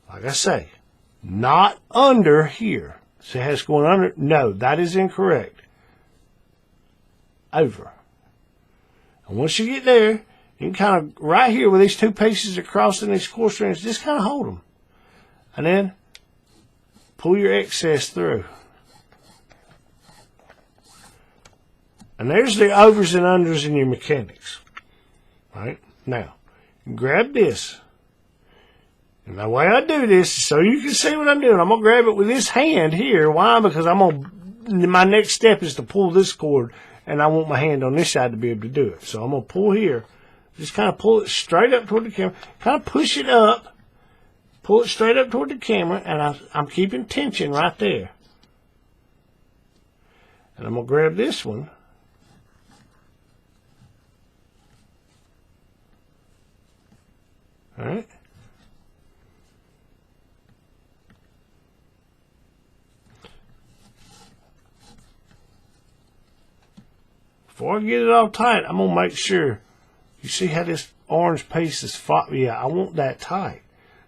Like I say, not under here. See how it's going under? No, that is incorrect. Over. And once you get there, you can kind of, right here where these two pieces are crossing these cord strands, just kind of hold them. And then pull your excess through. And there's the overs and unders in your mechanics. All right? Now, grab this. And the way I do this is so you can see what I'm doing. I'm going to grab it with this hand here. Why? Because my next step is to pull this cord, and I want my hand on this side to be able to do it. So I'm going to pull here. Just kind of pull it straight up toward the camera. Kind of push it up. Pull it straight up toward the camera, and I'm keeping tension right there. And I'm going to grab this one. All right. Before I get it all tight, I'm going to make sure. You see how this orange piece is fought? Yeah, I want that tight.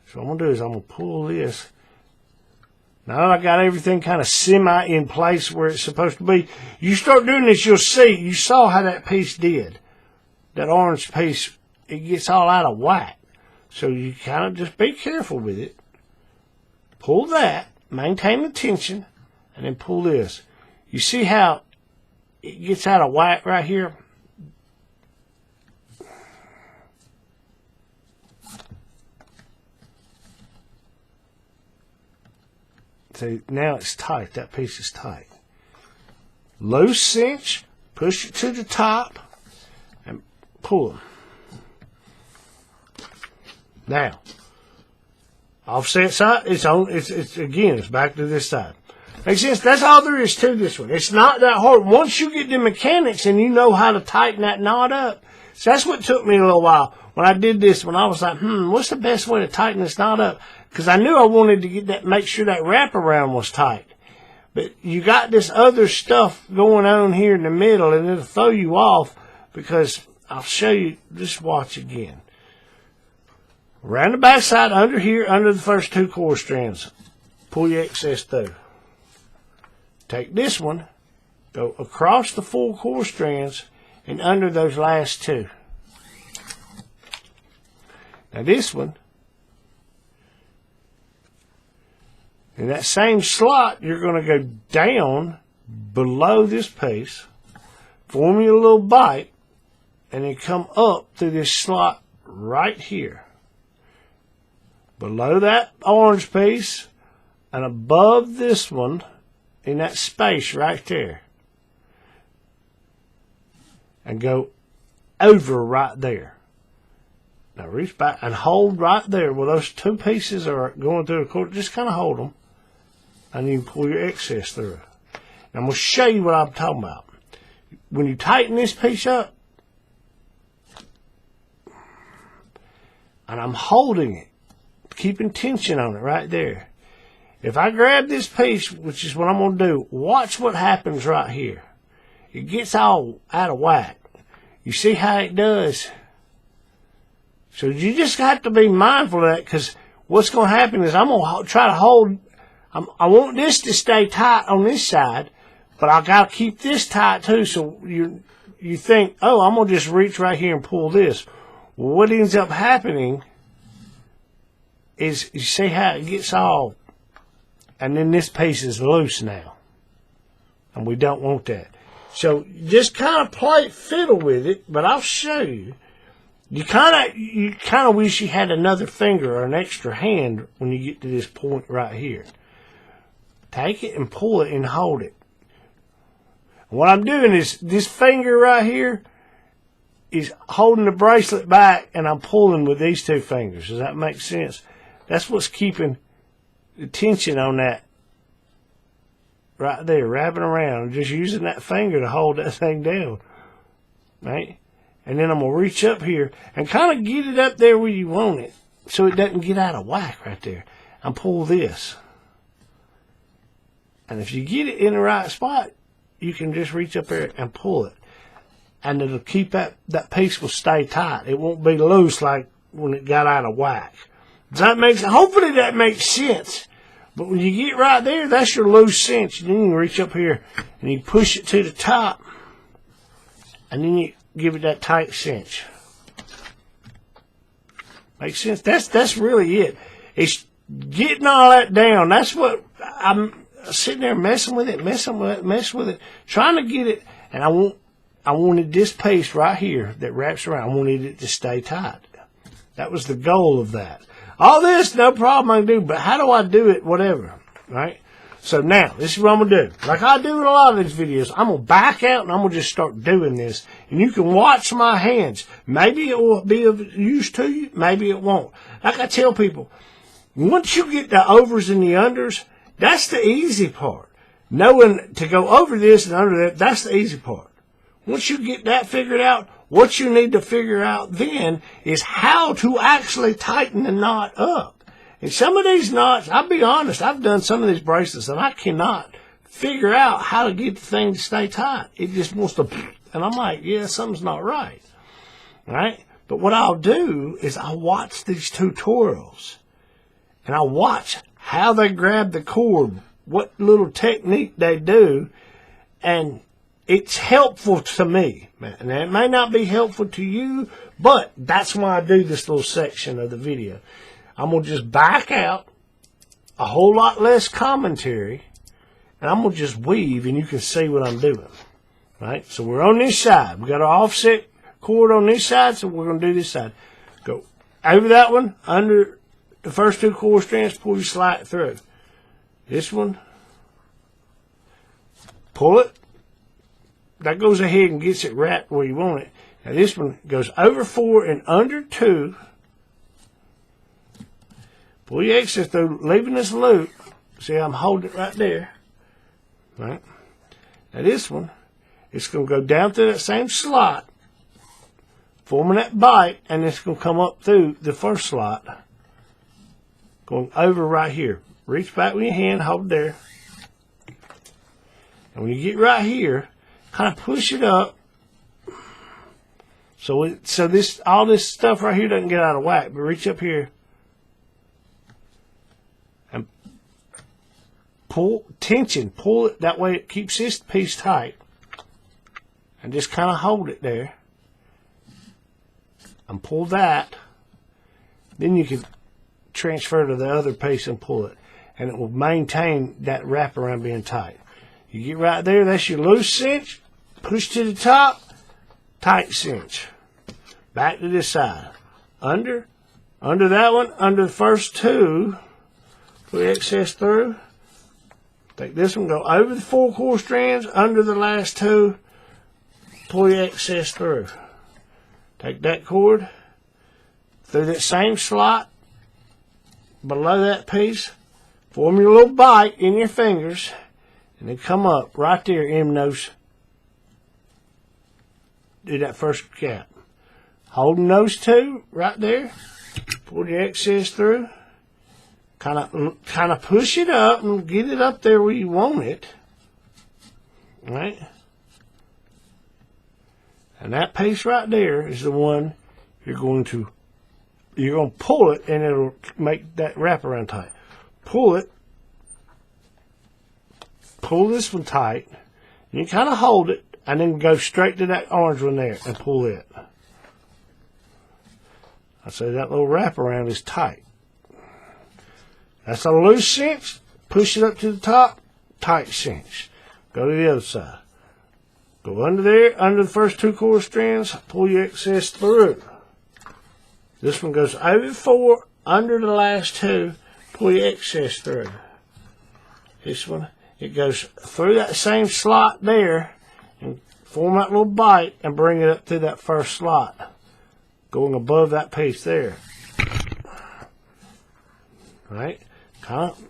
So what I'm going to do is I'm going to pull this. Now that I got everything kind of semi in place where it's supposed to be, you start doing this, you'll see. You saw how that piece did. That orange piece, it gets all out of whack. So you kind of just be careful with it. Pull that, maintain the tension, and then pull this. You see how it gets out of whack right here? See, now it's tight. That piece is tight. Loose cinch, push it to the top, and pull them. Now, offset side, it's back to this side. Makes sense? That's all there is to this one. It's not that hard. Once you get the mechanics and you know how to tighten that knot up, so that's what took me a little while. When I did this, when I was like, what's the best way to tighten this knot up? Because I knew I wanted to get that, make sure that wraparound was tight. But you got this other stuff going on here in the middle, and it'll throw you off because I'll show you. Just watch again. Around the back side, under here, under the first 2 core strands, pull your excess through. Take this one, go across the 4 core strands, and under those last 2. Now this one, in that same slot, you're going to go down below this piece, form your little bite, and then come up through this slot right here. Below that orange piece and above this one in that space right there. And go over right there. Now reach back and hold right there where those 2 pieces are going through the cord. Just kind of hold them. And you pull your excess through. Now I'm going to show you what I'm talking about. When you tighten this piece up, and I'm holding it, keeping tension on it right there. If I grab this piece, which is what I'm going to do, watch what happens right here. It gets all out of whack. You see how it does? So you just have to be mindful of that, because what's going to happen is I'm going to try to hold. I want this to stay tight on this side, but I got to keep this tight too. So you think, oh, I'm going to just reach right here and pull this. Well, what ends up happening is, you see how it gets all, and then this piece is loose now. And we don't want that. So just kind of fiddle with it, but I'll show you. You kind of wish you had another finger or an extra hand when you get to this point right here. Take it and pull it and hold it. And what I'm doing is this finger right here is holding the bracelet back, and I'm pulling with these 2 fingers. Does that make sense? That's what's keeping the tension on that right there, wrapping around, just using that finger to hold that thing down, right? And then I'm going to reach up here and kind of get it up there where you want it so it doesn't get out of whack right there, and pull this. And if you get it in the right spot, you can just reach up there and pull it. And it'll keep that piece will stay tight. It won't be loose like when it got out of whack. Does that make sense? Hopefully that makes sense. But when you get right there, that's your loose cinch. And then you reach up here and you push it to the top. And then you give it that tight cinch. Makes sense? That's really it. It's getting all that down. That's what I'm sitting there messing with it, trying to get it. And I wanted this piece right here that wraps around. I wanted it to stay tight. That was the goal of that. All this, no problem I can do, but how do I do it? Whatever, right? So now, this is what I'm going to do. Like I do in a lot of these videos, I'm going to back out and I'm going to just start doing this. And you can watch my hands. Maybe it will be of use to you. Maybe it won't. Like I tell people, once you get the overs and the unders, that's the easy part. Knowing to go over this and under that, that's the easy part. Once you get that figured out, what you need to figure out then is how to actually tighten the knot up. And some of these knots, I'll be honest, I've done some of these bracelets and I cannot figure out how to get the thing to stay tight. It just wants to, and I'm like, yeah, something's not right. Right? But what I'll do is I'll watch these tutorials and I'll watch how they grab the cord, what little technique they do, and it's helpful to me. And it may not be helpful to you, but that's why I do this little section of the video. I'm going to just back out, a whole lot less commentary, and I'm going to just weave, and you can see what I'm doing. Right? So we're on this side. We got our offset cord on this side, so we're going to do this side. Go over that one, under the first 2 cord strands, pull your slide through. This one, pull it. That goes ahead and gets it wrapped where you want it. Now this one goes over 4 and under 2. Pull your excess through, leaving this loop. See, I'm holding it right there. Right? Now this one, it's going to go down through that same slot, forming that bite, and it's going to come up through the first slot, going over right here. Reach back with your hand, hold there. And when you get right here, kind of push it up. So all this stuff right here doesn't get out of whack. But reach up here and pull it. That way it keeps this piece tight. And just kind of hold it there. And pull that. Then you can transfer to the other piece and pull it. And it will maintain that wraparound being tight. You get right there, that's your loose cinch. Push to the top, tight cinch. Back to this side. Under that one, under the first two, pull the excess through. Take this one, go over the 4 core strands, under the last two, pull the excess through. Take that cord, through that same slot, below that piece, form your little bite in your fingers, and then come up right there in those, do that first cap. Holding those two right there, pull the excess through, kind of push it up and get it up there where you want it, right? And that piece right there is the one you're going to pull it, and it'll make that wraparound tight. Pull it. Pull this one tight. And you kind of hold it, and then go straight to that orange one there and pull it. I say that little wraparound is tight. That's a loose cinch. Push it up to the top. Tight cinch. Go to the other side. Go under there, under the first 2 core strands. Pull your excess through. This one goes over 4, under the last 2. Pull your excess through. This one, it goes through that same slot there and form that little bite and bring it up through that first slot, going above that piece there. Right? Kind of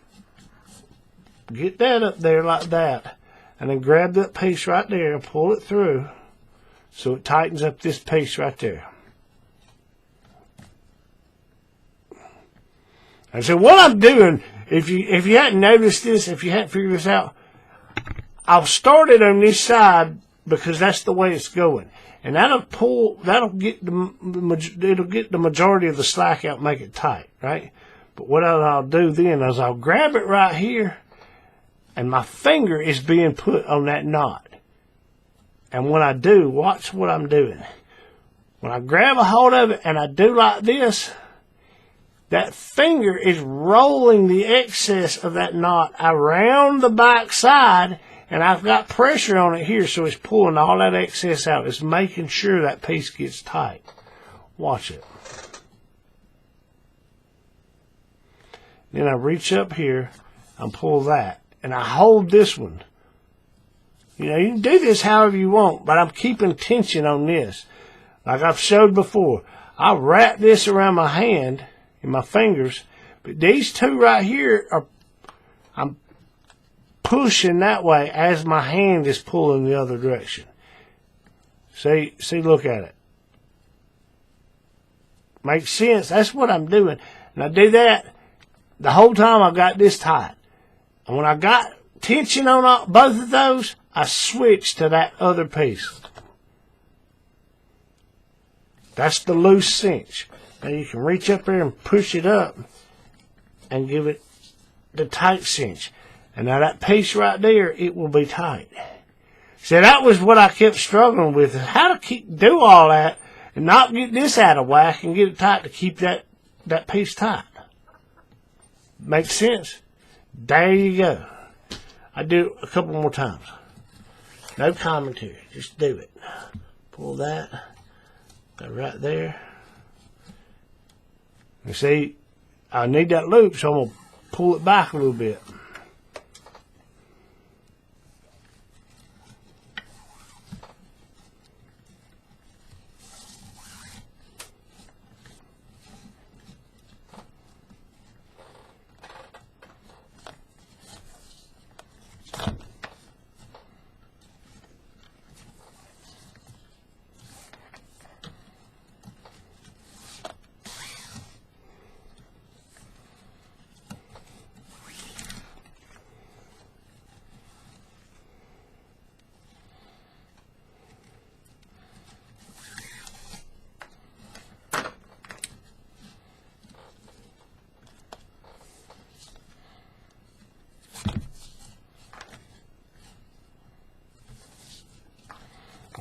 get that up there like that, and then grab that piece right there and pull it through so it tightens up this piece right there. And so what I'm doing, if you hadn't noticed this, if you hadn't figured this out, I'll start it on this side because that's the way it's going, and it'll get the majority of the slack out, and make it tight, right? But what I'll do then is I'll grab it right here, and my finger is being put on that knot. And when I do, watch what I'm doing. When I grab a hold of it and I do like this, that finger is rolling the excess of that knot around the back side, and I've got pressure on it here, so it's pulling all that excess out. It's making sure that piece gets tight. Watch it. Then I reach up here and pull that, and I hold this one. You know, you can do this however you want, but I'm keeping tension on this. Like I've showed before, I wrap this around my hand and my fingers, but these two right here I'm pushing that way as my hand is pulling the other direction. See, look at it. Makes sense? That's what I'm doing. And I do that the whole time I got this tight. And when I got tension on both of those, I switched to that other piece. That's the loose cinch. Now you can reach up there and push it up and give it the tight cinch. And now that piece right there, it will be tight. See, that was what I kept struggling with, is how to do all that and not get this out of whack and get it tight to keep that piece tight. Makes sense? There you go. I do it a couple more times. No commentary. Just do it. Pull that. Go right there. You see, I need that loop, so I'm going to pull it back a little bit.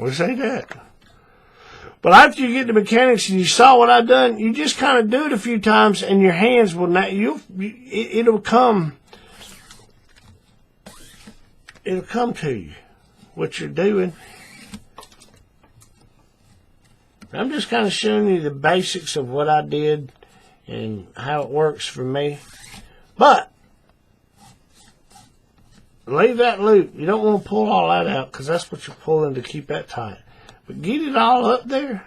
We'll say that. But after you get the mechanics and you saw what I've done, you just kind of do it a few times, and your hands will not. It'll come. It'll come to you what you're doing. I'm just kind of showing you the basics of what I did and how it works for me. But leave that loop. You don't want to pull all that out because that's what you're pulling to keep that tight. But get it all up there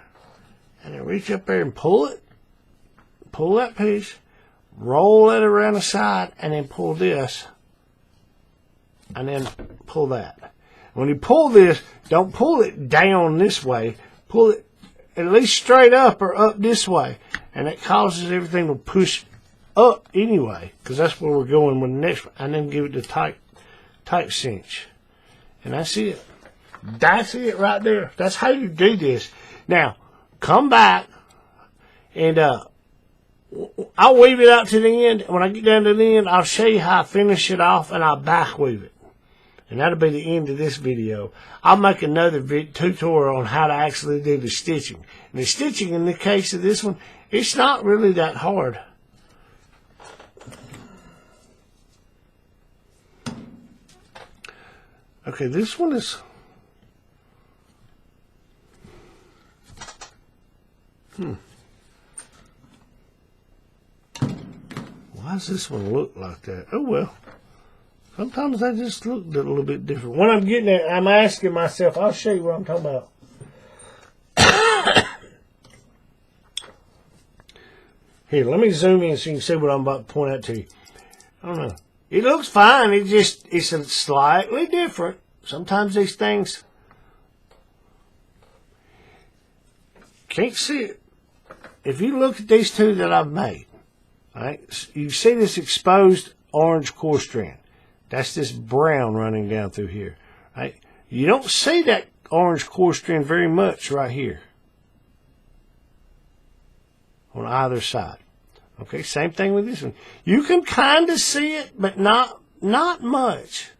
and then reach up there and pull it. Pull that piece. Roll it around the side and then pull this. And then pull that. When you pull this, don't pull it down this way. Pull it at least straight up or up this way. And it causes everything to push up anyway. Because that's where we're going with the next one. And then give it the tight cinch. And that's it. That's it right there. That's how you do this. Now, come back and I'll weave it out to the end. When I get down to the end, I'll show you how I finish it off and I'll back weave it. And that'll be the end of this video. I'll make another tutorial on how to actually do the stitching. And the stitching in the case of this one, it's not really that hard. Okay, this one is... Why does this one look like that? Oh, well. Sometimes they just look a little bit different. When I'm getting there, I'm asking myself, I'll show you what I'm talking about. Here, let me zoom in so you can see what I'm about to point out to you. I don't know. It looks fine. It's a slightly different. Sometimes these things, can't see it. If you look at these two that I've made, right, you see this exposed orange core strand. That's this brown running down through here, right? You don't see that orange core strand very much right here on either side. Okay, same thing with this one. You can kind of see it, but not much.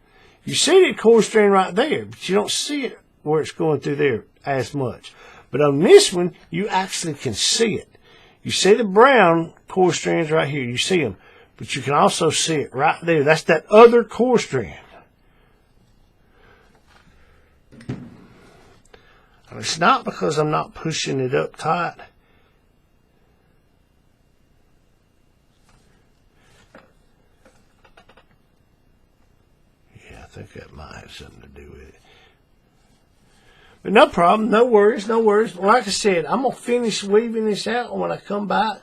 You see the core strand right there, but you don't see it where it's going through there as much. But on this one, you actually can see it. You see the brown core strands right here. You see them. But you can also see it right there. That's that other core strand. And it's not because I'm not pushing it up tight. Yeah, I think that might have something to do with it. But no problem. No worries. No worries. Like I said, I'm going to finish weaving this out. And when I come back,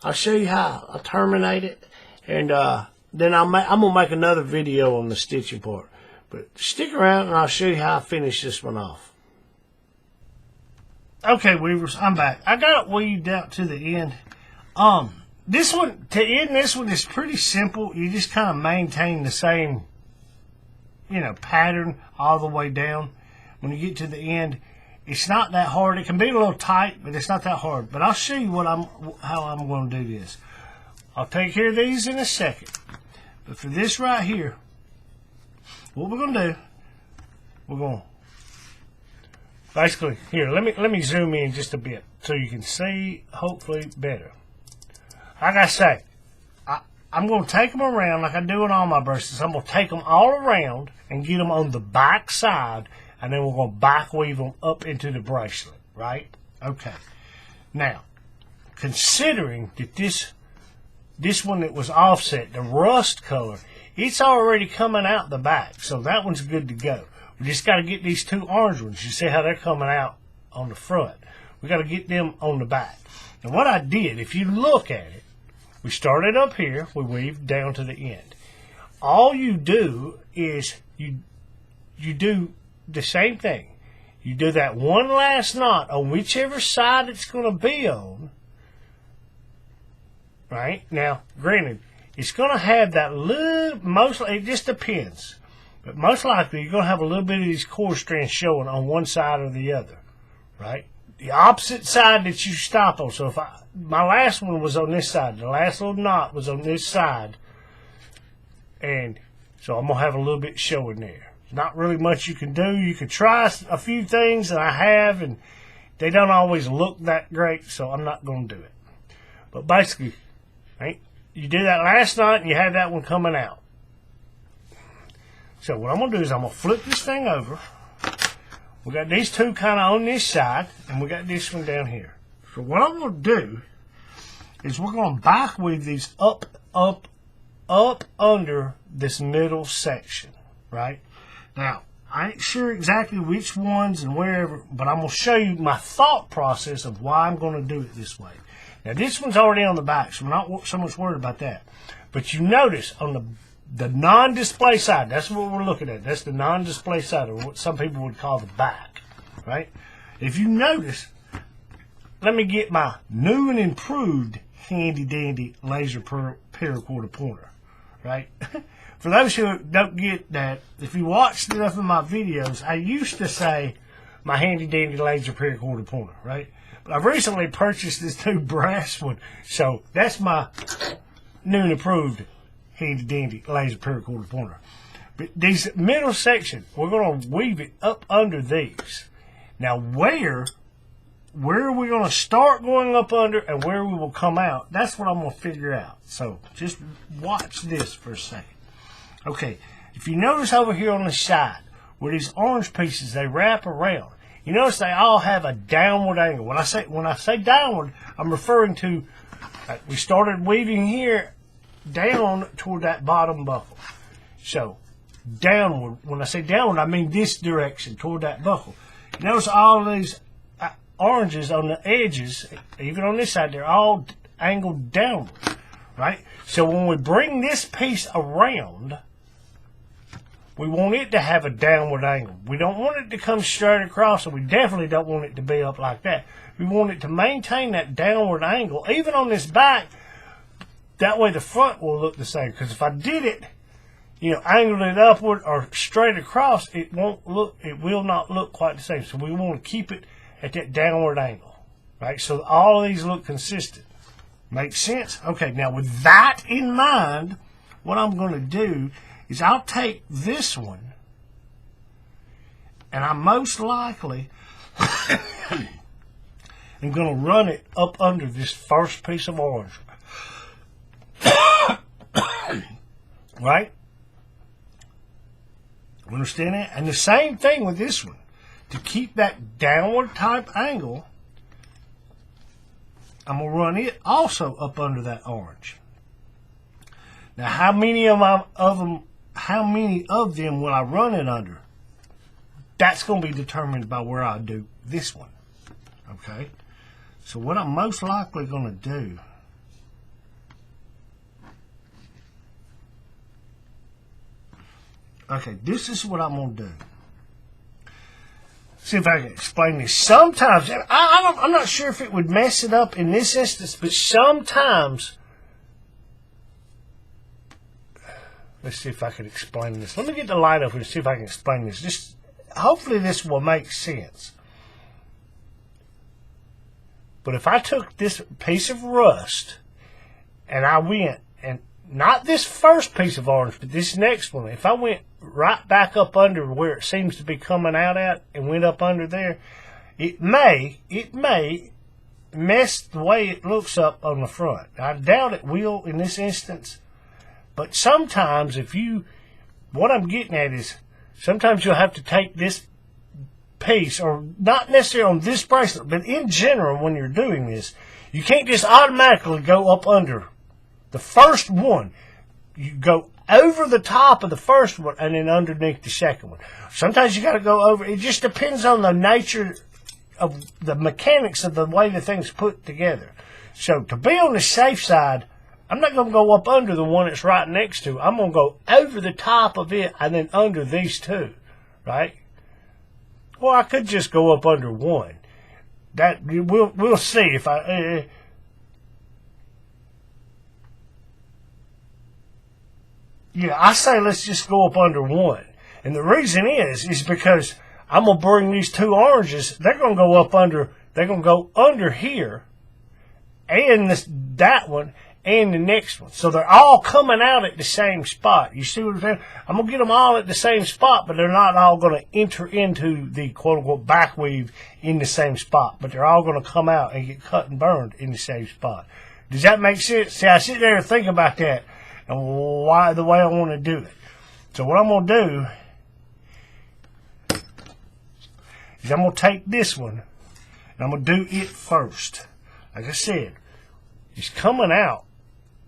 I'll show you how I terminate it. And then I'm going to make another video on the stitching part. But stick around and I'll show you how I finish this one off. Okay, weavers, I'm back. I got it weaved out to the end. This one, to end this one, is pretty simple. You just kind of maintain the same, pattern all the way down. When you get to the end, it's not that hard. It can be a little tight, but it's not that hard. But I'll show you how I'm going to do this. I'll take care of these in a second. But for this right here, what we're going to do, we're going to basically, here, let me zoom in just a bit so you can see, hopefully, better. Like I say, I'm going to take them around like I do in all my bracelets. I'm going to take them all around and get them on the back side, and then we're going to back weave them up into the bracelet, right? Okay. Now, considering that this one that was offset, the rust color, it's already coming out the back, so that one's good to go. We just got to get these two orange ones. You see how they're coming out on the front. We got to get them on the back. And what I did, if you look at it, we started up here, we weaved down to the end. All you do is you do the same thing. You do that one last knot on whichever side it's going to be on. Right? Now, granted, it's going to have that little, mostly, it just depends. But most likely, you're going to have a little bit of these core strands showing on one side or the other. Right? The opposite side that you stop on. So if my last one was on this side, the last little knot was on this side. And so I'm going to have a little bit showing there. not really much you can do. You could try a few things, and I have, and they don't always look that great, so I'm not going to do it. But basically, right, you did that last night, and you had that one coming out. So what I'm going to do is I'm going to flip this thing over. We got these two kind of on this side, and we got this one down here. So what I'm going to do is we're going to back weave these up under this middle section, right? Now, I ain't sure exactly which ones and wherever, but I'm going to show you my thought process of why I'm going to do it this way. Now, this one's already on the back, so I'm not so much worried about that. But you notice on the non-display side, that's what we're looking at. That's the non-display side, or what some people would call the back, right? If you notice, let me get my new and improved handy-dandy laser paracord pointer, right? For those who don't get that, if you watched enough of my videos, I used to say my handy-dandy laser paracord pointer, right? But I've recently purchased this new brass one, so that's my new and improved handy-dandy laser paracord pointer. But these middle section, we're going to weave it up under these. Now, where are we going to start going up under and where we will come out? That's what I'm going to figure out. So just watch this for a second. Okay, if you notice over here on the side where these orange pieces, they wrap around, you notice they all have a downward angle. When I say downward, I'm referring to we started weaving here down toward that bottom buckle. So downward, when I say downward, I mean this direction toward that buckle. You notice all of these oranges on the edges, even on this side, they're all angled downward, right? So when we bring this piece around, we want it to have a downward angle. We don't want it to come straight across, and we definitely don't want it to be up like that. We want it to maintain that downward angle, even on this back. That way the front will look the same. Because if I did it, angled it upward or straight across, it will not look quite the same. So we want to keep it at that downward angle, right? So all of these look consistent. Makes sense? Okay, now with that in mind, what I'm going to do is I'll take this one, and I most likely am going to run it up under this first piece of orange. Right? Understand that? And the same thing with this one. To keep that downward type angle, I'm going to run it also up under that orange. Now, how many of them will I run it under? That's going to be determined by where I do this one. Okay? So what I'm most likely going to do, okay, this is what I'm going to do. See if I can explain this. Sometimes, I'm not sure if it would mess it up in this instance, but sometimes, let's see if I can explain this. Let me get the light up here and see if I can explain this. Hopefully this will make sense. But if I took this piece of rust and I went, and not this first piece of orange, but this next one, if I went right back up under where it seems to be coming out at and went up under there, it may mess the way it looks up on the front. I doubt it will in this instance, but sometimes what I'm getting at is sometimes you'll have to take this piece, or not necessarily on this bracelet, but in general when you're doing this, you can't just automatically go up under the first one. You go over the top of the first one and then underneath the second one. Sometimes you got to go over. It just depends on the nature of the mechanics of the way the thing's put together. So to be on the safe side, I'm not going to go up under the one it's right next to. I'm going to go over the top of it and then under these two, right? Or I could just go up under one. That we'll see if I. Yeah, I say let's just go up under one. And the reason is because I'm going to bring these two oranges. They're going to go under here, and that one, and the next one. So they're all coming out at the same spot. You see what I'm saying? I'm going to get them all at the same spot, but they're not all going to enter into the quote-unquote back weave in the same spot. But they're all going to come out and get cut and burned in the same spot. Does that make sense? See, I sit there and think about that and why the way I want to do it. So what I'm going to do is I'm going to take this one and I'm going to do it first. Like I said, it's coming out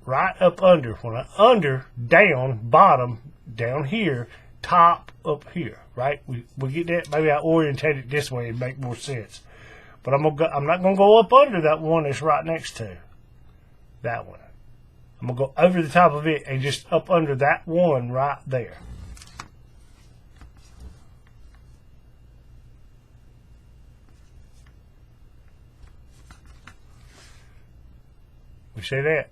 right up under. When I under, down, bottom, down here, top, up here, right? We get that. Maybe I orientate it this way and make more sense. But I'm not going to go up under that one that's right next to that one. I'm going to go over the top of it and just up under that one right there. You see that?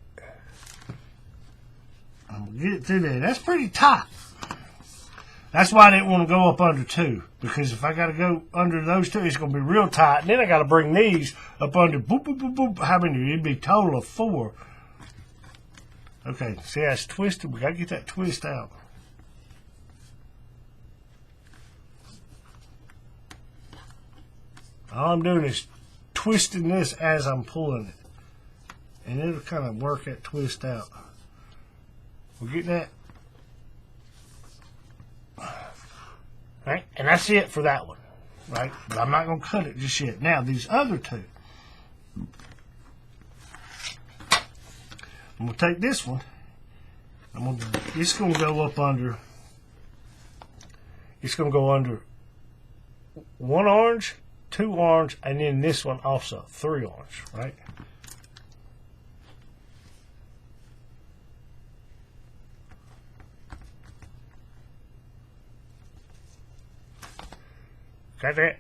I'm going to get it through there. That's pretty tight. That's why I didn't want to go up under two. Because if I got to go under those two, it's going to be real tight. And then I got to bring these up under, boop, boop, boop, boop. How many? It'd be a total of 4. Okay, see how it's twisted? We got to get that twist out. All I'm doing is twisting this as I'm pulling it. And it'll kind of work that twist out. We'll get that. Right? And that's it for that one. Right? But I'm not going to cut it just yet. Now, these other two. I'm going to take this one. It's going to go up under. It's going to go under 1 orange, 2 orange, and then this one also 3 orange. Right? Got that?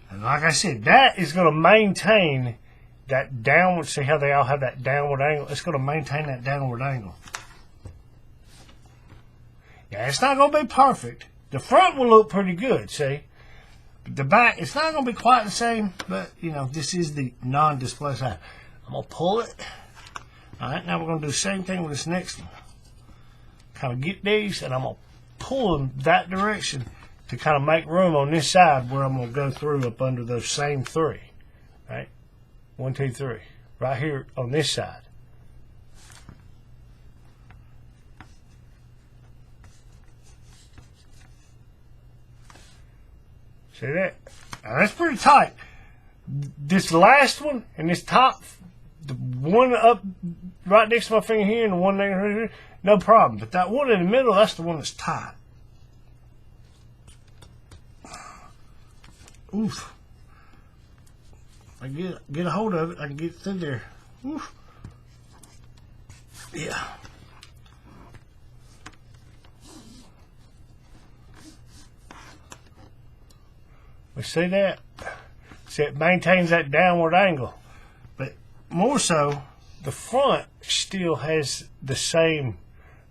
And like I said, that is going to maintain that downward. See how they all have that downward angle? It's going to maintain that downward angle. Yeah, it's not going to be perfect. The front will look pretty good, see? But the back, it's not going to be quite the same, but, you know, this is the non-display side. I'm going to pull it. All right, now we're going to do the same thing with this next one. Kind of get these, and I'm going to pull them that direction to kind of make room on this side where I'm going to go through up under those same 3. Right? 1, 2, 3. Right here on this side. See that? Now that's pretty tight. This last one and this top, the one up right next to my finger here and the one there, here, no problem. But that one in the middle, that's the one that's tight. Oof. I get a hold of it, I can get through there. Oof. Yeah. We see that? See, it maintains that downward angle. But more so, the front still has the same.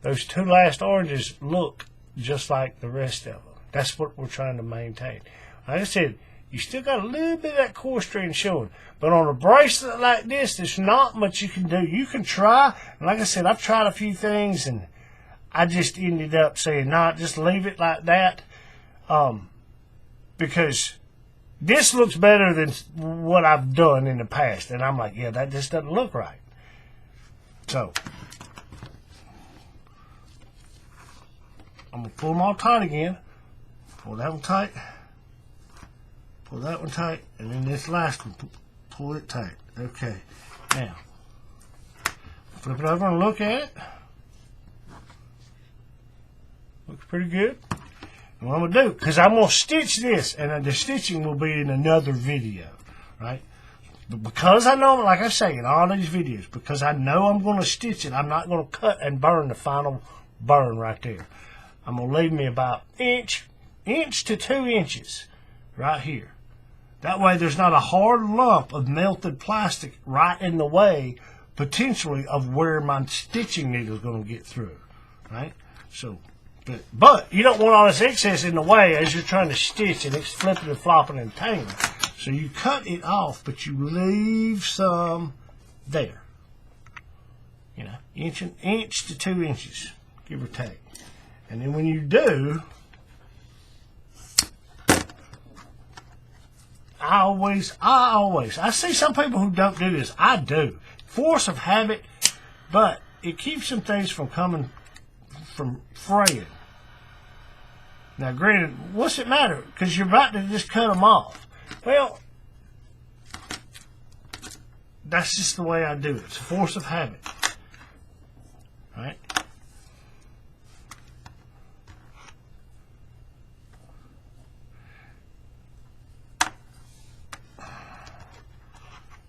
Those 2 last oranges look just like the rest of them. That's what we're trying to maintain. Like I said, you still got a little bit of that core strand showing. But on a bracelet like this, there's not much you can do. You can try. And like I said, I've tried a few things, and I just ended up saying, nah, just leave it like that. Because this looks better than what I've done in the past. And I'm like, yeah, that just doesn't look right. So, I'm going to pull them all tight again. Pull that one tight. Pull that one tight. And then this last one, pull it tight. Okay. Now, flip it over and look at it. Looks pretty good. And what I'm going to do, because I'm going to stitch this, and the stitching will be in another video, right? But because I know, like I say in all these videos, because I know I'm going to stitch it, I'm not going to cut and burn the final burn right there. I'm going to leave me about inch to 2 inches right here. That way there's not a hard lump of melted plastic right in the way, potentially, of where my stitching needle is going to get through, right? So, but you don't want all this excess in the way as you're trying to stitch and it's flipping and flopping and tangling. So you cut it off, but you leave some there. You know, inch to 2 inches, give or take. And then when you do, I see some people who don't do this. I do. Force of habit, but it keeps some things from fraying. Now, granted, what's it matter? Because you're about to just cut them off. Well, that's just the way I do it. It's a force of habit. Right?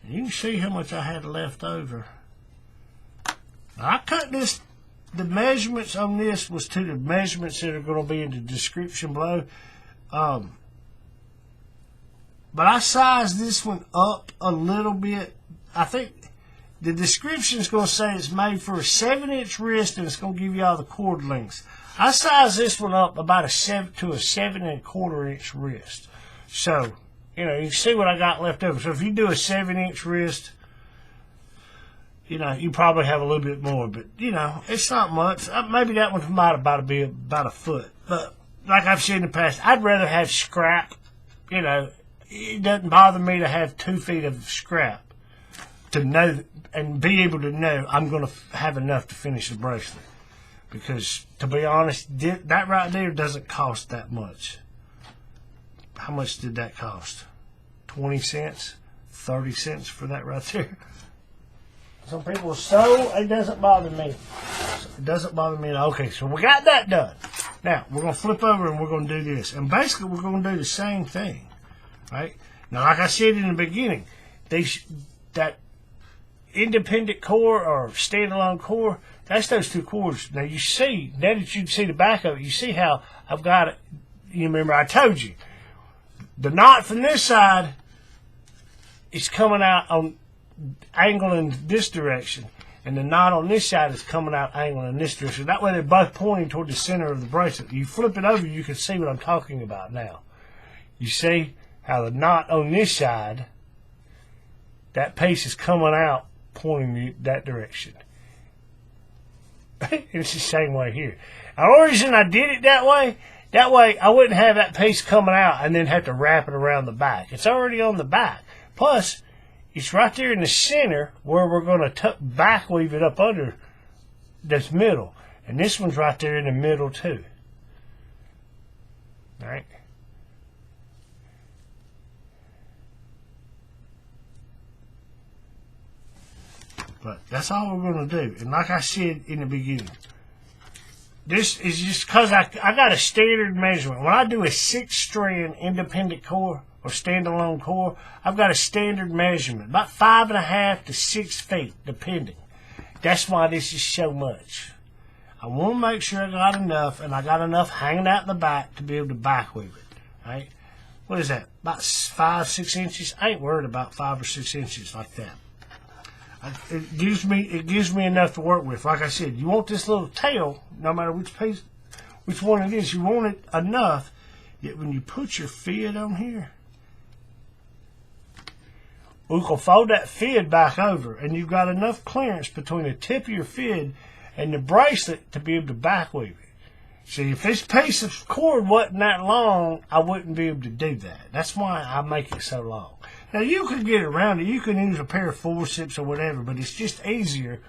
You can see how much I had left over. I cut this, the measurements on this was to the measurements that are going to be in the description below. But I sized this one up a little bit. I think the description is going to say it's made for a 7-inch wrist and it's going to give you all the cord lengths. I sized this one up about a 7 to a 7¼ inch wrist. So, you know, you see what I got left over. So if you do a 7-inch wrist, you know, you probably have a little bit more, but you know, it's not much. Maybe that one might be about a foot. But like I've said in the past, I'd rather have scrap. You know, it doesn't bother me to have 2 feet of scrap to know and be able to know I'm going to have enough to finish the bracelet. Because to be honest, that right there doesn't cost that much. How much did that cost? 20 cents? 30 cents for that right there? Some people so it doesn't bother me. It doesn't bother me. Okay, so we got that done. Now, we're going to flip over and we're going to do this. And basically, we're going to do the same thing. Right? Now, like I said in the beginning, that independent core or standalone core, that's those 2 cords. Now, you see, now that you can see the back of it, you see how I've got it. You remember I told you, the knot from this side is coming out on angle in this direction, and the knot on this side is coming out angle in this direction. That way they're both pointing toward the center of the bracelet. You flip it over, you can see what I'm talking about now. You see how the knot on this side, that piece is coming out pointing that direction. It's the same way here. The only reason I did it that way I wouldn't have that piece coming out and then have to wrap it around the back. It's already on the back. Plus, it's right there in the center where we're going to back weave it up under this middle. And this one's right there in the middle too. All right. But that's all we're going to do. And like I said in the beginning, this is just because I got a standard measurement. When I do a 6-strand independent core or standalone core, I've got a standard measurement, about 5.5 to 6 feet, depending. That's why this is so much. I want to make sure I got enough, and I got enough hanging out in the back to be able to back weave it. Right? What is that? About 5, 6 inches? I ain't worried about 5 or 6 inches like that. It gives me enough to work with. Like I said, you want this little tail, no matter which piece, which one it is, you want it enough that when you put your fid on here, we can fold that fid back over, and you've got enough clearance between the tip of your fid and the bracelet to be able to back weave it. See, if this piece of cord wasn't that long, I wouldn't be able to do that. That's why I make it so long. Now, you can get around it. You can use a pair of forceps or whatever, but it's just easier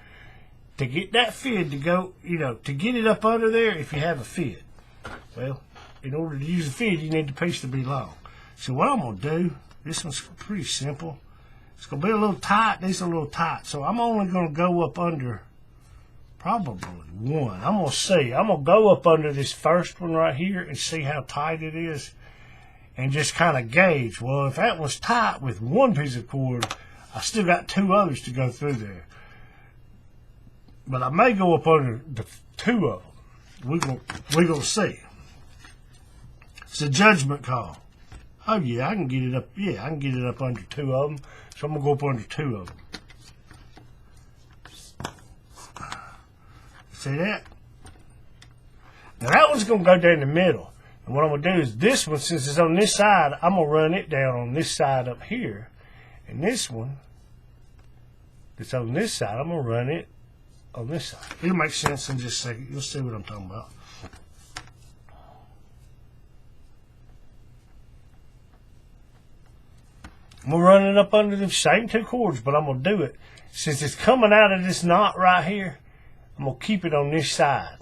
to get that fid to go, you know, to get it up under there if you have a fid. Well, in order to use a fid, you need the piece to be long. So what I'm going to do, this one's pretty simple. It's going to be a little tight. These are a little tight. So I'm only going to go up under probably one. I'm going to see. I'm going to go up under this first one right here and see how tight it is. And just kind of gauge, well, if that was tight with one piece of cord, I still got 2 others to go through there. But I may go up under the 2 of them. We're gonna see. It's a judgment call. Oh yeah, I can get it up. Yeah, I can get it up under 2 of them. So I'm gonna go up under 2 of them. See that? Now that one's gonna go down the middle. And what I'm going to do is this one, since it's on this side, I'm going to run it down on this side up here. And this one that's on this side, I'm going to run it on this side. It'll make sense in just a second. You'll see what I'm talking about. I'm going to run it up under the same 2 cords, but I'm going to do it. Since it's coming out of this knot right here, I'm going to keep it on this side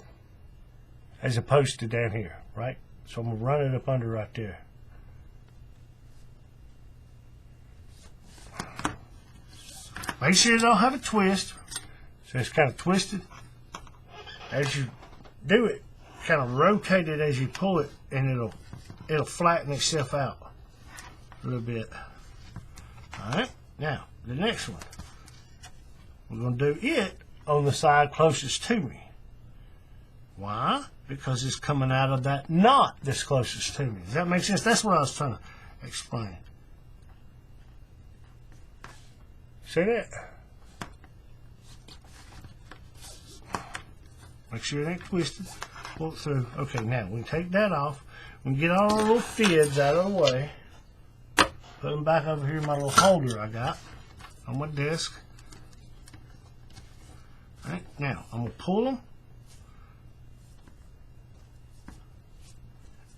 as opposed to down here, right? So I'm going to run it up under right there. Make sure you don't have a twist. So it's kind of twisted. As you do it, kind of rotate it as you pull it, and it'll flatten itself out a little bit. Alright, now the next one. We're going to do it on the side closest to me. Why? Because it's coming out of that knot that's closest to me. Does that make sense? That's what I was trying to explain. See that? Make sure it ain't twisted. Pull it through. Okay, now we can take that off. We can get all our little fids out of the way. Put them back over here in my little holder I got on my desk. All right, now I'm going to pull them.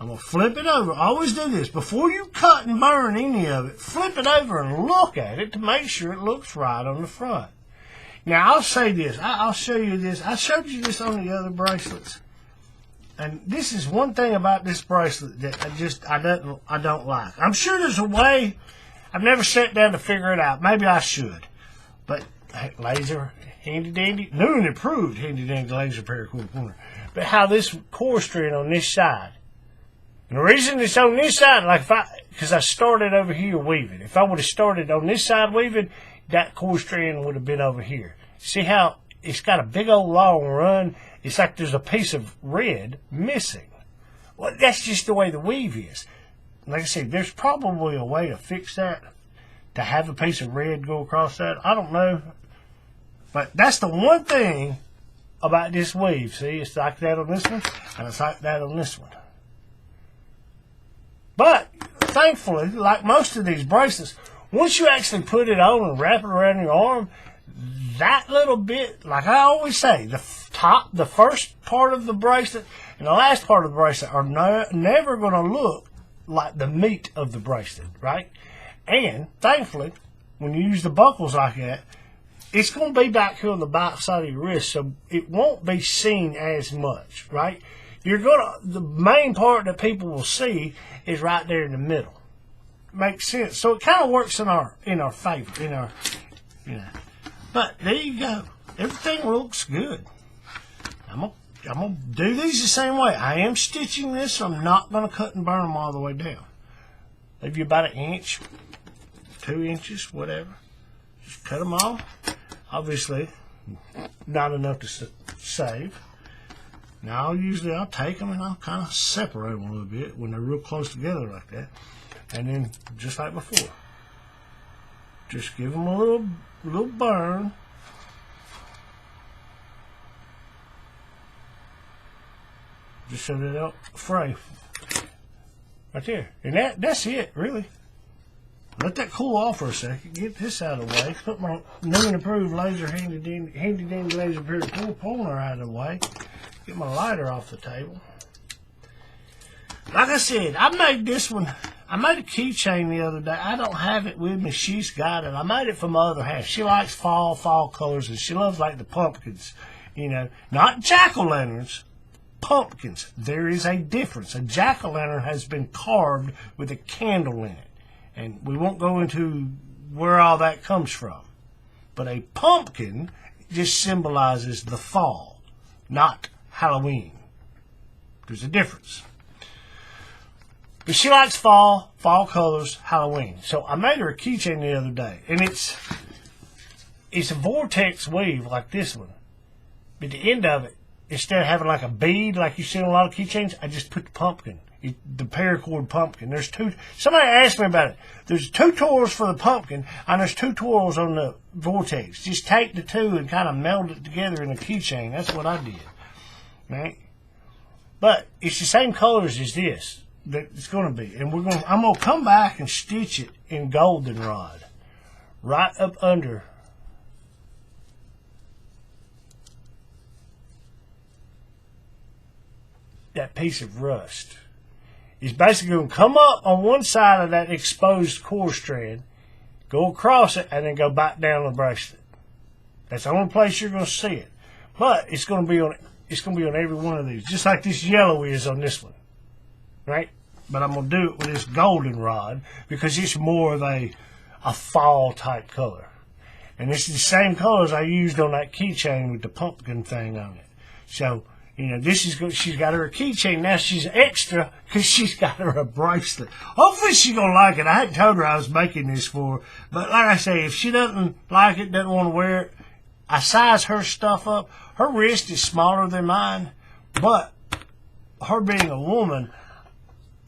I'm going to flip it over. Always do this. Before you cut and burn any of it, flip it over and look at it to make sure it looks right on the front. Now, I'll say this. I'll show you this. I showed you this on the other bracelets. And this is one thing about this bracelet that I don't like. I'm sure there's a way. I've never sat down to figure it out. Maybe I should. But hey, laser, handy dandy, new and improved handy dandy laser paracord pointer. But how this core string on this side. And the reason it's on this side, because I started over here weaving. If I would have started on this side weaving, that core strand would have been over here. See how it's got a big old long run? It's like there's a piece of red missing. Well, that's just the way the weave is. Like I said, there's probably a way to fix that, to have a piece of red go across that. I don't know. But that's the one thing about this weave. See, it's like that on this one, and it's like that on this one. But, thankfully, like most of these bracelets, once you actually put it on and wrap it around your arm, that little bit, like I always say, the first part of the bracelet and the last part of the bracelet are never going to look like the meat of the bracelet, right? And, thankfully, when you use the buckles like that, it's going to be back here on the back side of your wrist, so it won't be seen as much, right? The main part that people will see is right there in the middle. Makes sense. So it kind of works in our favor, But there you go. Everything looks good. I'm gonna do these the same way. I am stitching this, so I'm not gonna cut and burn them all the way down. Leave you about 1 inch, 2 inches, whatever. Just cut them off. Obviously, not enough to save. Now I'll take them and I'll kind of separate them a little bit when they're real close together like that. And then, just like before, just give them a little burn. Just so they don't fray. Right there. And that's it, really. Let that cool off for a second. Get this out of the way. Put my new and improved laser handy dandy laser paracord pointer out of the way. Get my lighter off the table. Like I said, I made this one. I made a keychain the other day. I don't have it with me. She's got it. I made it for my other half. She likes fall colors, and she loves like the pumpkins. Not jack-o'-lanterns, pumpkins. There is a difference. A jack-o'-lantern has been carved with a candle in it. And we won't go into where all that comes from. But a pumpkin just symbolizes the fall, not Halloween. There's a difference. But she likes fall colors, Halloween. So I made her a keychain the other day. And it's a vortex weave like this one. But the end of it, instead of having like a bead like you see on a lot of keychains, I just put the pumpkin. The paracord pumpkin. There's two. Somebody asked me about it. There's 2 twirls for the pumpkin, and there's 2 twirls on the vortex. Just take the 2 and kind of meld it together in a keychain. That's what I did. Right? But it's the same colors as this that it's going to be. And I'm going to come back and stitch it in Goldenrod right up under that piece of rust. It's basically going to come up on one side of that exposed core strand, go across it, and then go back down the bracelet. That's the only place you're going to see it. But it's going to be on every one of these, just like this yellow is on this one, right? But I'm going to do it with this Goldenrod because it's more of a fall type color. And this is the same colors I used on that keychain with the pumpkin thing on it. So, you know, this is good. She's got her a keychain. Now she's extra because she's got her a bracelet. Hopefully she's going to like it. I hadn't told her I was making this for her. But like I say, if she doesn't like it, doesn't want to wear it, I size her stuff up. Her wrist is smaller than mine. But her being a woman,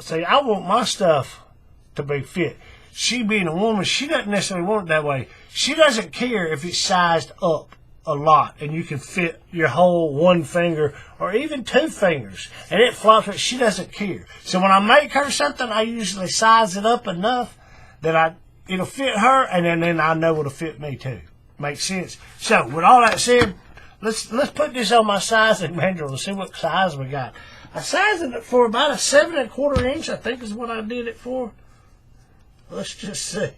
say, I want my stuff to be fit. She being a woman, she doesn't necessarily want it that way. She doesn't care if it's sized up a lot and you can fit your whole one finger or even two fingers and it flops it. She doesn't care. So when I make her something, I usually size it up enough that it'll fit her, and then I know it'll fit me too. Makes sense? So with all that said, let's put this on my sizing manual and see what size we got. I sized it for about a 7 1/4 inch, I think is what I did it for. Let's just see.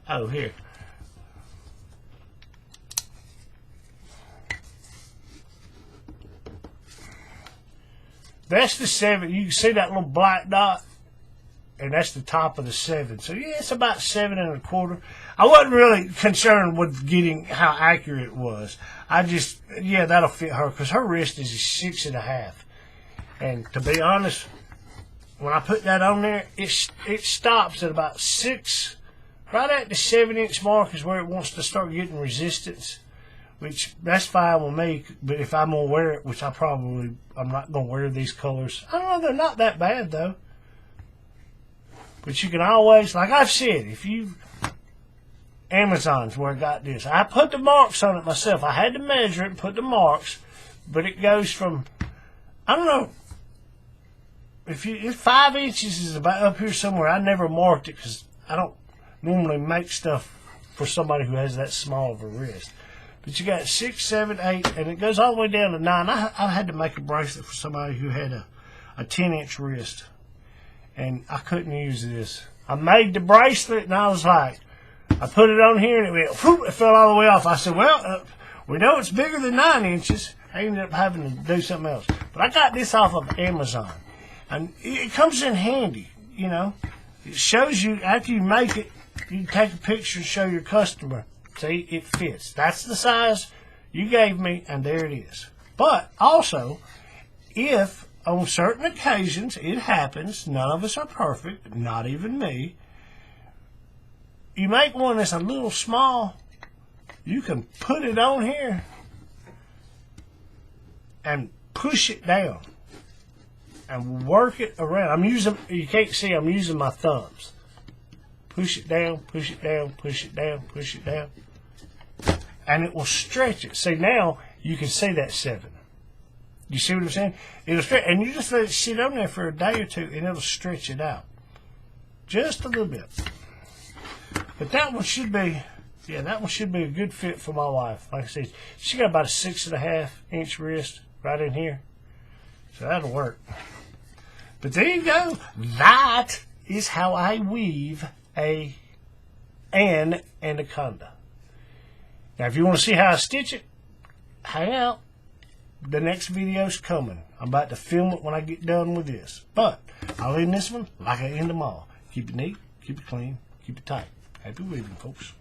Oh, here. That's the 7. You can see that little black dot, and that's the top of the 7. So yeah, it's about 7 1/4. I wasn't really concerned with getting how accurate it was. I just, yeah, that'll fit her because her wrist is a 6 1/2. And to be honest, when I put that on there, it stops at about 6, right at the 7-inch mark is where it wants to start getting resistance. Which, that's fine with me, but if I'm going to wear it, which I'm not going to wear these colors. I don't know, they're not that bad, though. But you can always, like I've said, Amazon's where I got this. I put the marks on it myself. I had to measure it and put the marks, but it goes from, I don't know, if 5 inches is about up here somewhere. I never marked it because I don't normally make stuff for somebody who has that small of a wrist. But you got 6, 7, 8, and it goes all the way down to 9. I had to make a bracelet for somebody who had a 10-inch wrist, and I couldn't use this. I made the bracelet, and I was like, I put it on here, and it went, whoop, it fell all the way off. I said, well, we know it's bigger than 9 inches. I ended up having to do something else. But I got this off of Amazon, and it comes in handy, you know. It shows you, after you make it, you can take a picture and show your customer. See, it fits. That's the size you gave me, and there it is. But also, if on certain occasions it happens, none of us are perfect, not even me, you make one that's a little small, you can put it on here and push it down and work it around. You can't see, I'm using my thumbs. Push it down, push it down, push it down, push it down. And it will stretch it. See, now you can see that 7. You see what I'm saying? It'll stretch, and you just let it sit on there for a day or two, and it'll stretch it out just a little bit. But that one should be, yeah, that one should be a good fit for my wife. Like I said, she got about a 6 1/2 inch wrist right in here, so that'll work. But there you go. That is how I weave an anaconda. Now, if you want to see how I stitch it, hang out. The next video's coming. I'm about to film it when I get done with this. But I'll end this one like I end them all. Keep it neat, keep it clean, keep it tight. Happy weaving, folks.